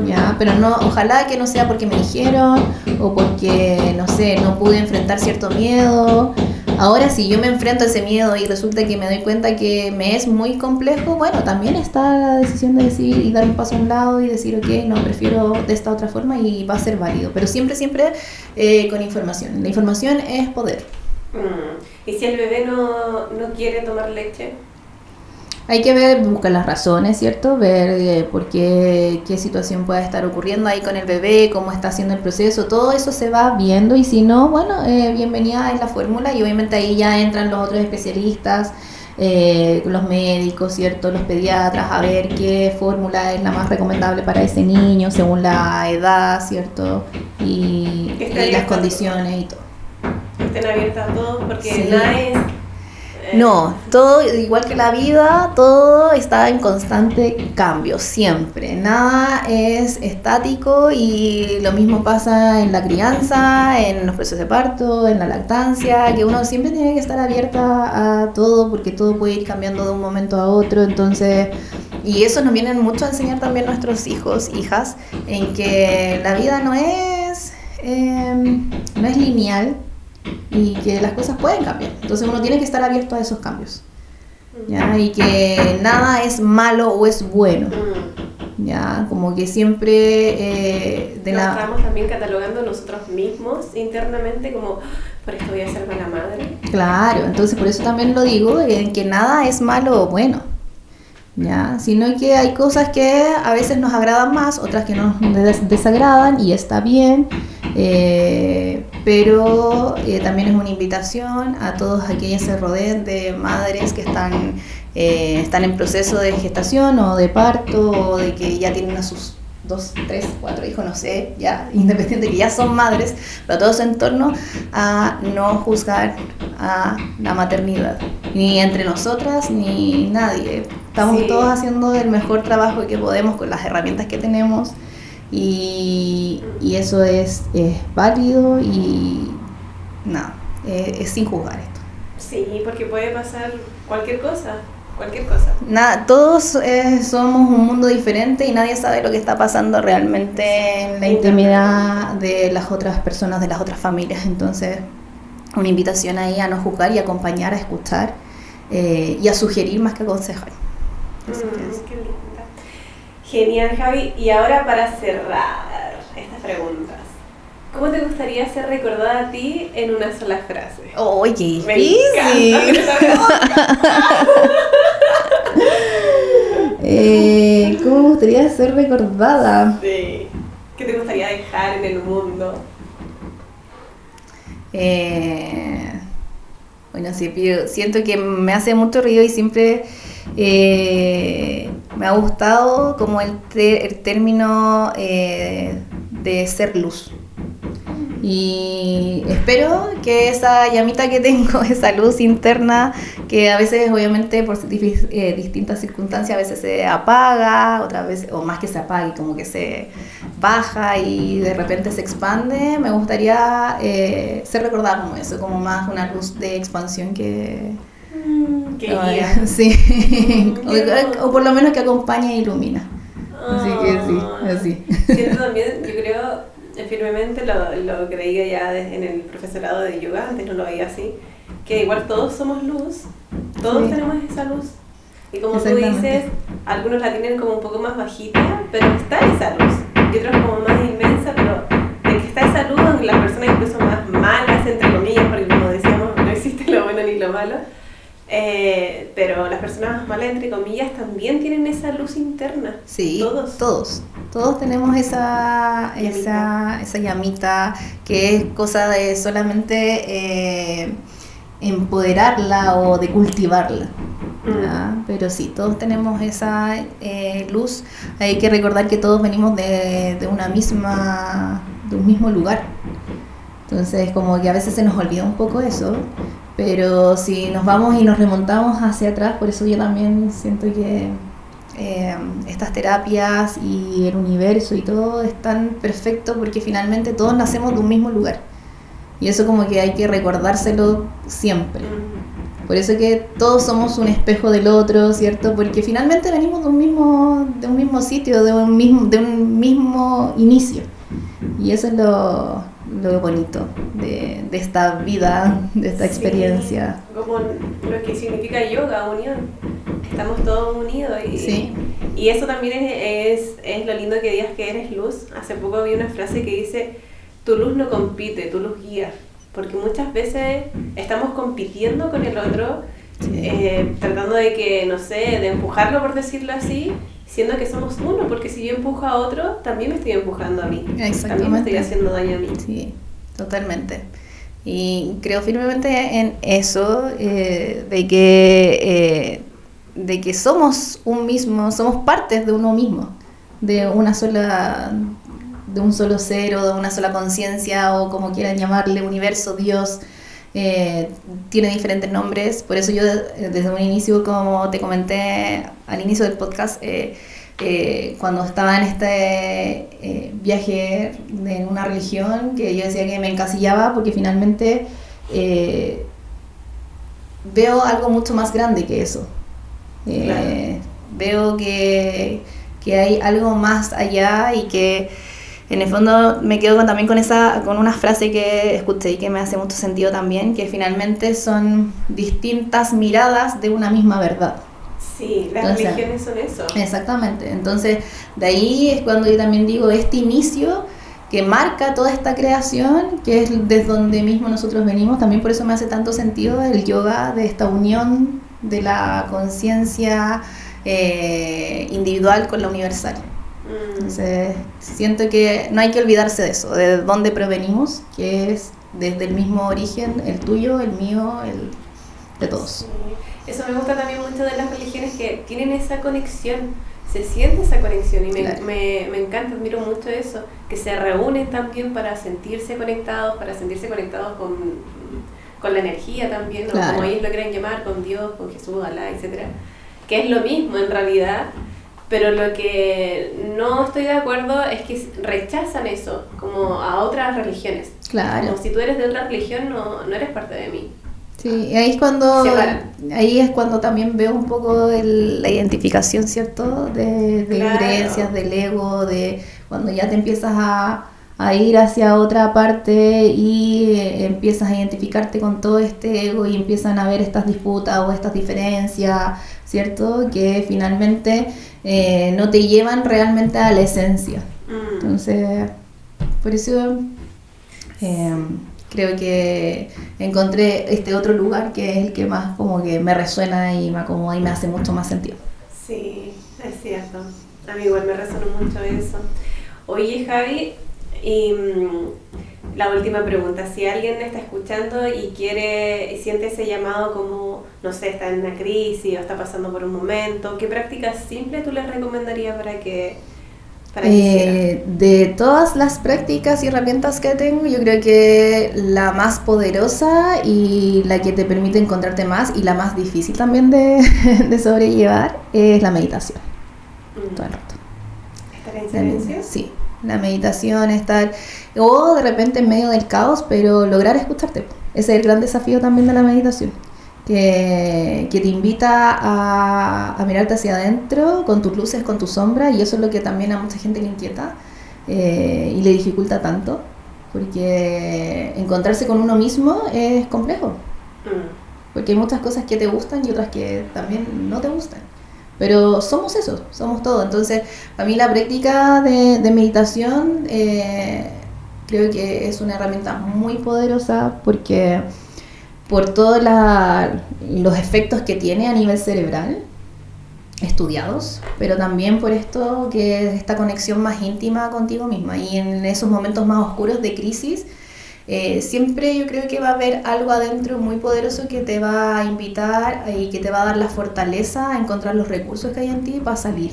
¿Ya? Pero no, ojalá que no sea porque me dijeron o porque, no sé, no pude enfrentar cierto miedo. Ahora, si yo me enfrento a ese miedo y resulta que me doy cuenta que me es muy complejo, bueno, también está la decisión de decidir y dar un paso a un lado y decir, ok, no, prefiero de esta otra forma y va a ser válido. Pero siempre con información. La información es poder. ¿Y si el bebé no quiere tomar leche? Hay que buscar las razones, ¿cierto? Ver qué situación puede estar ocurriendo ahí con el bebé, cómo está haciendo el proceso, todo eso se va viendo y si no, bueno, bienvenida es la fórmula y obviamente ahí ya entran los otros especialistas, los médicos, ¿cierto? Los pediatras, a ver qué fórmula es la más recomendable para ese niño según la edad, ¿cierto? Y las condiciones y todo. Estén abiertas a todos porque sí. nada es No, todo, igual que la vida, todo está en constante cambio, siempre. Nada es estático y lo mismo pasa en la crianza, en los procesos de parto, en la lactancia, que uno siempre tiene que estar abierta a todo porque todo puede ir cambiando de un momento a otro. Entonces, y eso nos viene mucho a enseñar también nuestros hijos, hijas, en que la vida no es lineal y que las cosas pueden cambiar. Entonces uno tiene que estar abierto a esos cambios, ¿ya? Y que nada es malo o es bueno, ¿ya? Como que siempre estamos también catalogando nosotros mismos internamente como, por esto voy a ser mala madre. Claro, entonces por eso también lo digo, que nada es malo o bueno, ¿ya? Sino que hay cosas que a veces nos agradan más, otras que nos desagradan y está bien. Pero también es una invitación a todos aquellos que se rodeen de madres que están en proceso de gestación o de parto o de que ya tienen a sus 2, 3, 4 hijos, no sé, ya independiente de que ya son madres, pero todo su entorno, a no juzgar a la maternidad, ni entre nosotras ni nadie. Estamos todos haciendo el mejor trabajo que podemos con las herramientas que tenemos. Y eso es válido y nada, es sin juzgar esto. Sí, porque puede pasar cualquier cosa. Nada, todos somos un mundo diferente y nadie sabe lo que está pasando realmente en la intimidad de las otras personas, de las otras familias. Entonces, una invitación ahí a no juzgar y acompañar, a escuchar y a sugerir más que aconsejar. Qué linda. Genial, Javi. Y ahora para cerrar estas preguntas, ¿cómo te gustaría ser recordada a ti en una sola frase? ¡Oye, me difícil! ¿Cómo me gustaría ser recordada? Sí. ¿Qué te gustaría dejar en el mundo? Bueno, sí, yo siento que me hace mucho ruido y siempre me ha gustado como el término de ser luz. Y espero que esa llamita que tengo, esa luz interna, que a veces obviamente por distintas circunstancias a veces se apaga, otras veces, o más que se apague, como que se baja y de repente se expande, me gustaría ser recordada como eso, como más una luz de expansión que guía. Sí, o por lo menos que acompaña e ilumina. Así que sí, así. Siento también, yo creo firmemente, lo creía ya en el profesorado de yoga, antes no lo veía así, que igual todos somos luz, todos tenemos esa luz. Y como tú dices, algunos la tienen como un poco más bajita, pero está esa luz. Y otros como más inmensa, pero de que está esa luz, aunque las personas incluso más malas, entre comillas, porque como decíamos, no existe lo bueno ni lo malo, pero las personas más malas, entre comillas, también tienen esa luz interna. Sí, todos tenemos esa llamita que es cosa de solamente empoderarla o de cultivarla. Pero sí, todos tenemos esa luz. Hay que recordar que todos venimos de un mismo lugar. Entonces como que a veces se nos olvida un poco eso, pero si nos vamos y nos remontamos hacia atrás, por eso yo también siento que estas terapias y el universo y todo es tan perfecto porque finalmente todos nacemos de un mismo lugar. Y eso como que hay que recordárselo siempre. Por eso que todos somos un espejo del otro, ¿cierto? Porque finalmente venimos de un mismo sitio, de un mismo inicio. Y eso es lo bonito de esta vida, de esta experiencia. Como lo que significa yoga, unión. Estamos todos unidos y eso también es lo lindo que digas que eres luz. Hace poco vi una frase que dice: tu luz no compite, tu luz guía. Porque muchas veces estamos compitiendo con el otro, tratando de que, no sé, de empujarlo, por decirlo así, siendo que somos uno, porque si yo empujo a otro, también me estoy empujando a mí. También me estoy haciendo daño a mí. Sí, totalmente. Y creo firmemente en eso, de que somos un mismo, somos partes de uno mismo, de un solo ser o de una sola conciencia o como quieran llamarle, universo, Dios. tiene diferentes nombres, por eso yo desde un inicio, como te comenté al inicio del podcast, cuando estaba en este viaje en una religión, que yo decía que me encasillaba porque finalmente veo algo mucho más grande que eso. Claro. Veo que hay algo más allá y que en el fondo me quedo también con una frase que escuché y que me hace mucho sentido también, que finalmente son distintas miradas de una misma verdad. Sí, las Entonces, religiones son eso. exactamente, entonces de ahí es cuando yo también digo este inicio que marca toda esta creación, que es desde donde mismo nosotros venimos. También por eso me hace tanto sentido el yoga, de esta unión de la conciencia individual con la universal. Entonces siento que no hay que olvidarse de eso, de dónde provenimos, que es desde el mismo origen, el tuyo, el mío, el de todos. Sí. Eso me gusta también mucho de las religiones, que tienen esa conexión, se siente esa conexión y Claro. me encanta, admiro mucho eso, que se reúnen también para sentirse conectados con la energía también, ¿no? Claro. Como ellos lo quieren llamar, con Dios, con Jesús, Alá, etcétera, que es lo mismo en realidad, pero lo que no estoy de acuerdo es que rechazan eso, como a otras religiones. Claro. Como si tú eres de otra religión, no eres parte de mí. Sí, ahí es cuando también veo un poco la identificación, ¿cierto? De Claro. creencias, del ego, de cuando ya te empiezas a ir hacia otra parte y empiezas a identificarte con todo este ego y empiezan a haber estas disputas o estas diferencias, ¿cierto? Que finalmente no te llevan realmente a la esencia. Entonces, por eso creo que encontré este otro lugar que es el que más como que me resuena y me acomoda y me hace mucho más sentido. Sí, es cierto. A mí igual me resonó mucho eso. Oye, Javi, y la última pregunta. Si alguien está escuchando y siente ese llamado como, no sé, está en una crisis o está pasando por un momento, ¿qué prácticas simples tú les recomendarías para que hicieran? De todas las prácticas y herramientas que tengo, yo creo que la más poderosa y la que te permite encontrarte más y la más difícil también de sobrellevar es la meditación. Todo el rato. ¿Estar en silencio? Sí, la meditación, estar o de repente en medio del caos, pero lograr escucharte. Ese es el gran desafío también de la meditación. Que te invita a mirarte hacia adentro con tus luces, con tus sombras, y eso es lo que también a mucha gente le inquieta y le dificulta tanto, porque encontrarse con uno mismo es complejo, porque hay muchas cosas que te gustan y otras que también no te gustan, pero somos eso, somos todo. Entonces, para mí la práctica de meditación creo que es una herramienta muy poderosa, porque por todos los efectos que tiene a nivel cerebral, estudiados, pero también por esto que es esta conexión más íntima contigo misma. Y en esos momentos más oscuros de crisis, siempre yo creo que va a haber algo adentro muy poderoso que te va a invitar y que te va a dar la fortaleza a encontrar los recursos que hay en ti para salir.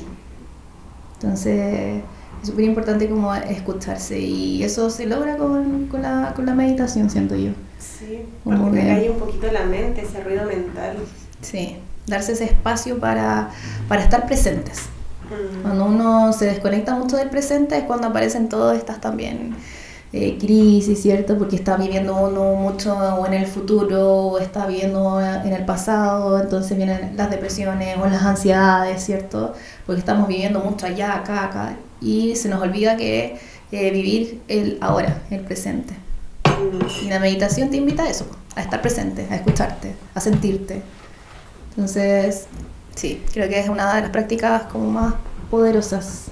Entonces es súper importante como escucharse, y eso se logra con la meditación, siento yo. Sí, porque te cae un poquito la mente, ese ruido mental. Sí, darse ese espacio para estar presentes. Cuando uno se desconecta mucho del presente es cuando aparecen todas estas también crisis, ¿cierto? Porque está viviendo uno mucho o en el futuro o está viviendo en el pasado, entonces vienen las depresiones o las ansiedades, ¿cierto? Porque estamos viviendo mucho allá, acá, y se nos olvida que vivir el ahora, el presente. Y la meditación te invita a eso, a estar presente, a escucharte, a sentirte. Entonces, sí, creo que es una de las prácticas como más poderosas.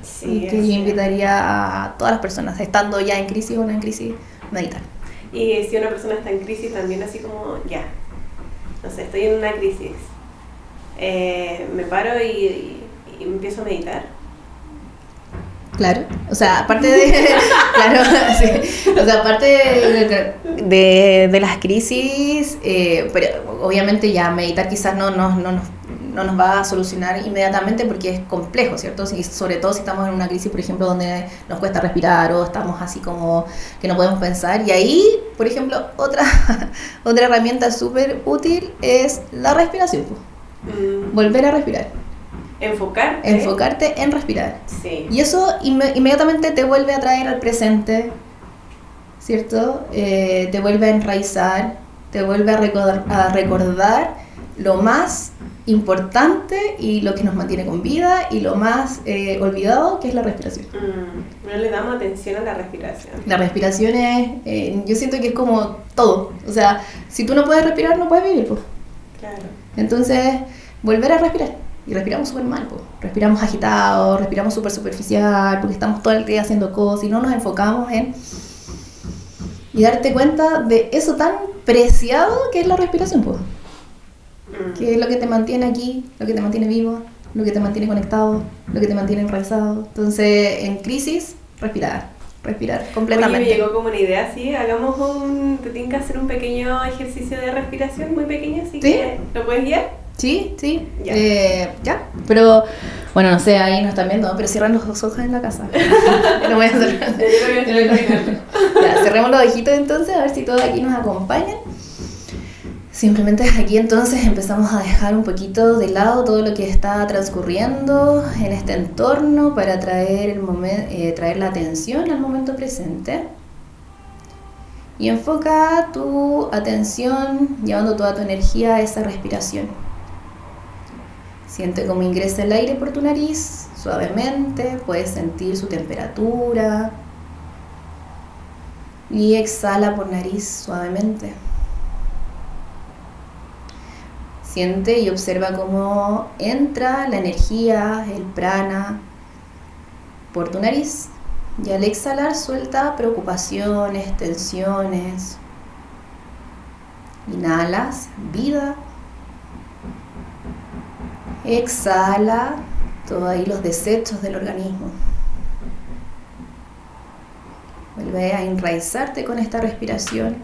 Sí, que yo invitaría a todas las personas, estando ya en crisis o no en crisis, meditar. Y si una persona está en crisis también, así como, ya, no sé, estoy en una crisis, me paro y empiezo a meditar. Claro, o sea, aparte de claro, sí. O sea, aparte de las crisis, pero obviamente ya meditar quizás no nos no nos va a solucionar inmediatamente porque es complejo, ¿cierto? Sobre todo si estamos en una crisis, por ejemplo, donde nos cuesta respirar o estamos así como que no podemos pensar. Y ahí, por ejemplo, otra herramienta súper útil es la respiración. Volver a respirar. Enfocarte en respirar. Sí. Y eso inmediatamente te vuelve a traer al presente, ¿cierto? Te vuelve a enraizar, te vuelve a recordar lo más importante y lo que nos mantiene con vida y lo más olvidado, que es la respiración. No le damos atención a la respiración. La respiración es, yo siento que es como todo. O sea, si tú no puedes respirar, no puedes vivir, pues. Claro. Entonces, volver a respirar. Y respiramos súper mal, pues. Respiramos agitados, respiramos súper superficial, porque estamos todo el día haciendo cosas y no nos enfocamos en... Y darte cuenta de eso tan preciado que es la respiración, pues. Que es lo que te mantiene aquí, lo que te mantiene vivo, lo que te mantiene conectado, lo que te mantiene enraizado. Entonces, en crisis, respirar completamente. Oye, me llegó como una idea, sí, hagamos te tienen que hacer un pequeño ejercicio de respiración, muy pequeño, así ¿Sí? que ¿lo puedes guiar? Sí, Ya. Ya, pero bueno, no sé, ahí nos están viendo, pero cierran los ojos en la casa. Lo voy a hacer. Ya, cerremos los ojitos entonces, a ver si todos aquí nos acompañan. Simplemente aquí entonces empezamos a dejar un poquito de lado todo lo que está transcurriendo en este entorno para traer la atención al momento presente. Y enfoca tu atención llevando toda tu energía a esa respiración. Siente cómo ingresa el aire por tu nariz suavemente, puedes sentir su temperatura. Y exhala por nariz suavemente. Siente y observa cómo entra la energía, el prana, por tu nariz. Y al exhalar suelta preocupaciones, tensiones. Inhalas vida. Exhala todos ahí los desechos del organismo. Vuelve a enraizarte con esta respiración.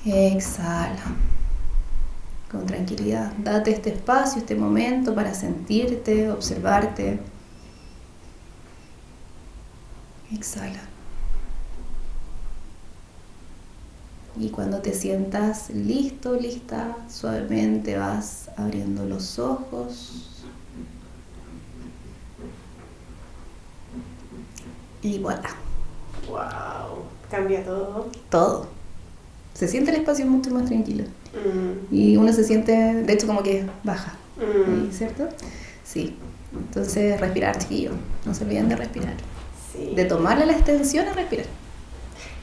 Exhala. Con tranquilidad. Date este espacio, este momento para sentirte, observarte. Exhala. Y cuando te sientas listo, lista, suavemente vas abriendo los ojos. Y voilà. Wow, cambia todo. Todo. Se siente el espacio mucho más tranquilo. Y uno se siente, de hecho, como que baja. ¿Cierto? Sí. Entonces, respirar, chiquillos. No se olviden de respirar. Sí. De tomarle la extensión a respirar.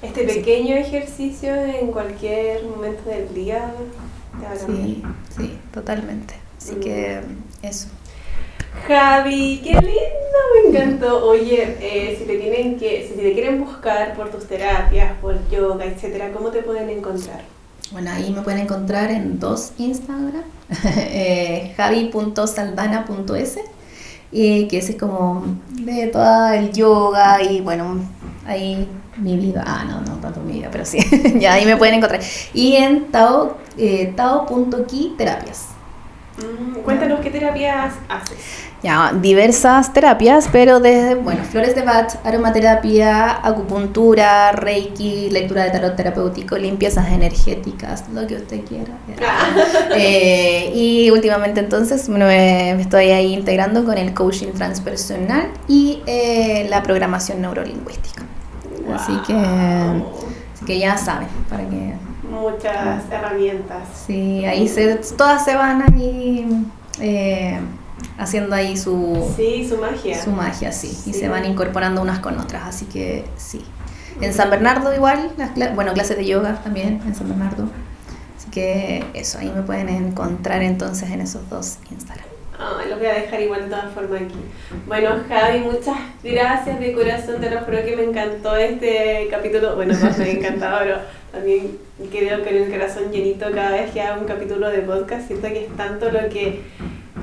Este pequeño ejercicio en cualquier momento del día te va a cambiar. Sí, totalmente. Así que eso. Javi, qué lindo, me encantó. Oye, si te quieren buscar por tus terapias, por yoga, etcétera, ¿cómo te pueden encontrar? Bueno, ahí me pueden encontrar en 2 Instagram, javi.saldana.es, que ese es como de todo el yoga y bueno, ahí mi vida, no tanto mi vida, pero sí, ya ahí me pueden encontrar. Y en tao.ki terapias. Cuéntanos qué terapias haces. Ya, diversas terapias, pero desde, bueno, flores de Bach, aromaterapia, acupuntura, reiki, lectura de tarot terapéutico, limpiezas energéticas, lo que usted quiera. Y últimamente entonces me estoy ahí integrando con el coaching transpersonal y la programación neurolingüística. Wow. Así que ya saben, para que... Muchas herramientas. Sí, ahí todas se van ahí... haciendo ahí su magia. Su magia, sí. Y se van incorporando unas con otras, así que sí. En San Bernardo igual, clases de yoga también en San Bernardo. Así que eso, ahí me pueden encontrar entonces en esos 2 Instagram. Lo voy a dejar igual de todas formas aquí. Bueno, Javi, muchas gracias de corazón, te lo juro que me encantó este capítulo. Bueno, más me ha encantado, pero también quedo con el corazón llenito cada vez que hago un capítulo de podcast. Siento que es tanto lo que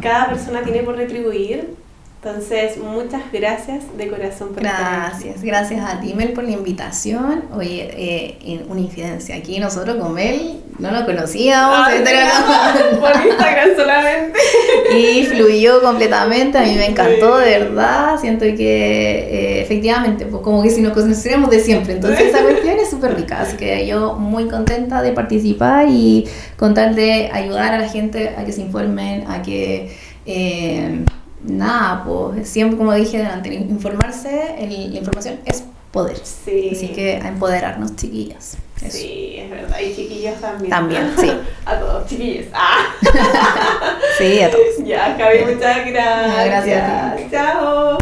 cada persona tiene por retribuir Entonces, muchas gracias de corazón por estar aquí. Gracias a ti, Mel, por la invitación. Oye, una infidencia, aquí nosotros con Mel no nos conocíamos, por Instagram solamente. Y fluyó completamente, a mí me encantó, de verdad. Siento que efectivamente, pues como que si nos conociéramos de siempre, entonces esa cuestión es súper rica. Así que yo muy contenta de participar y con tal de ayudar a la gente a que se informen, a que... nada, pues siempre, como dije delante, informarse, la información es poder. Sí. Así que a empoderarnos, chiquillas. Eso. Sí, es verdad. Y chiquillos también. También, sí. A todos, chiquillos. Sí, a todos. Ya, Javi, muchas gracias. Gracias a ti. Chao.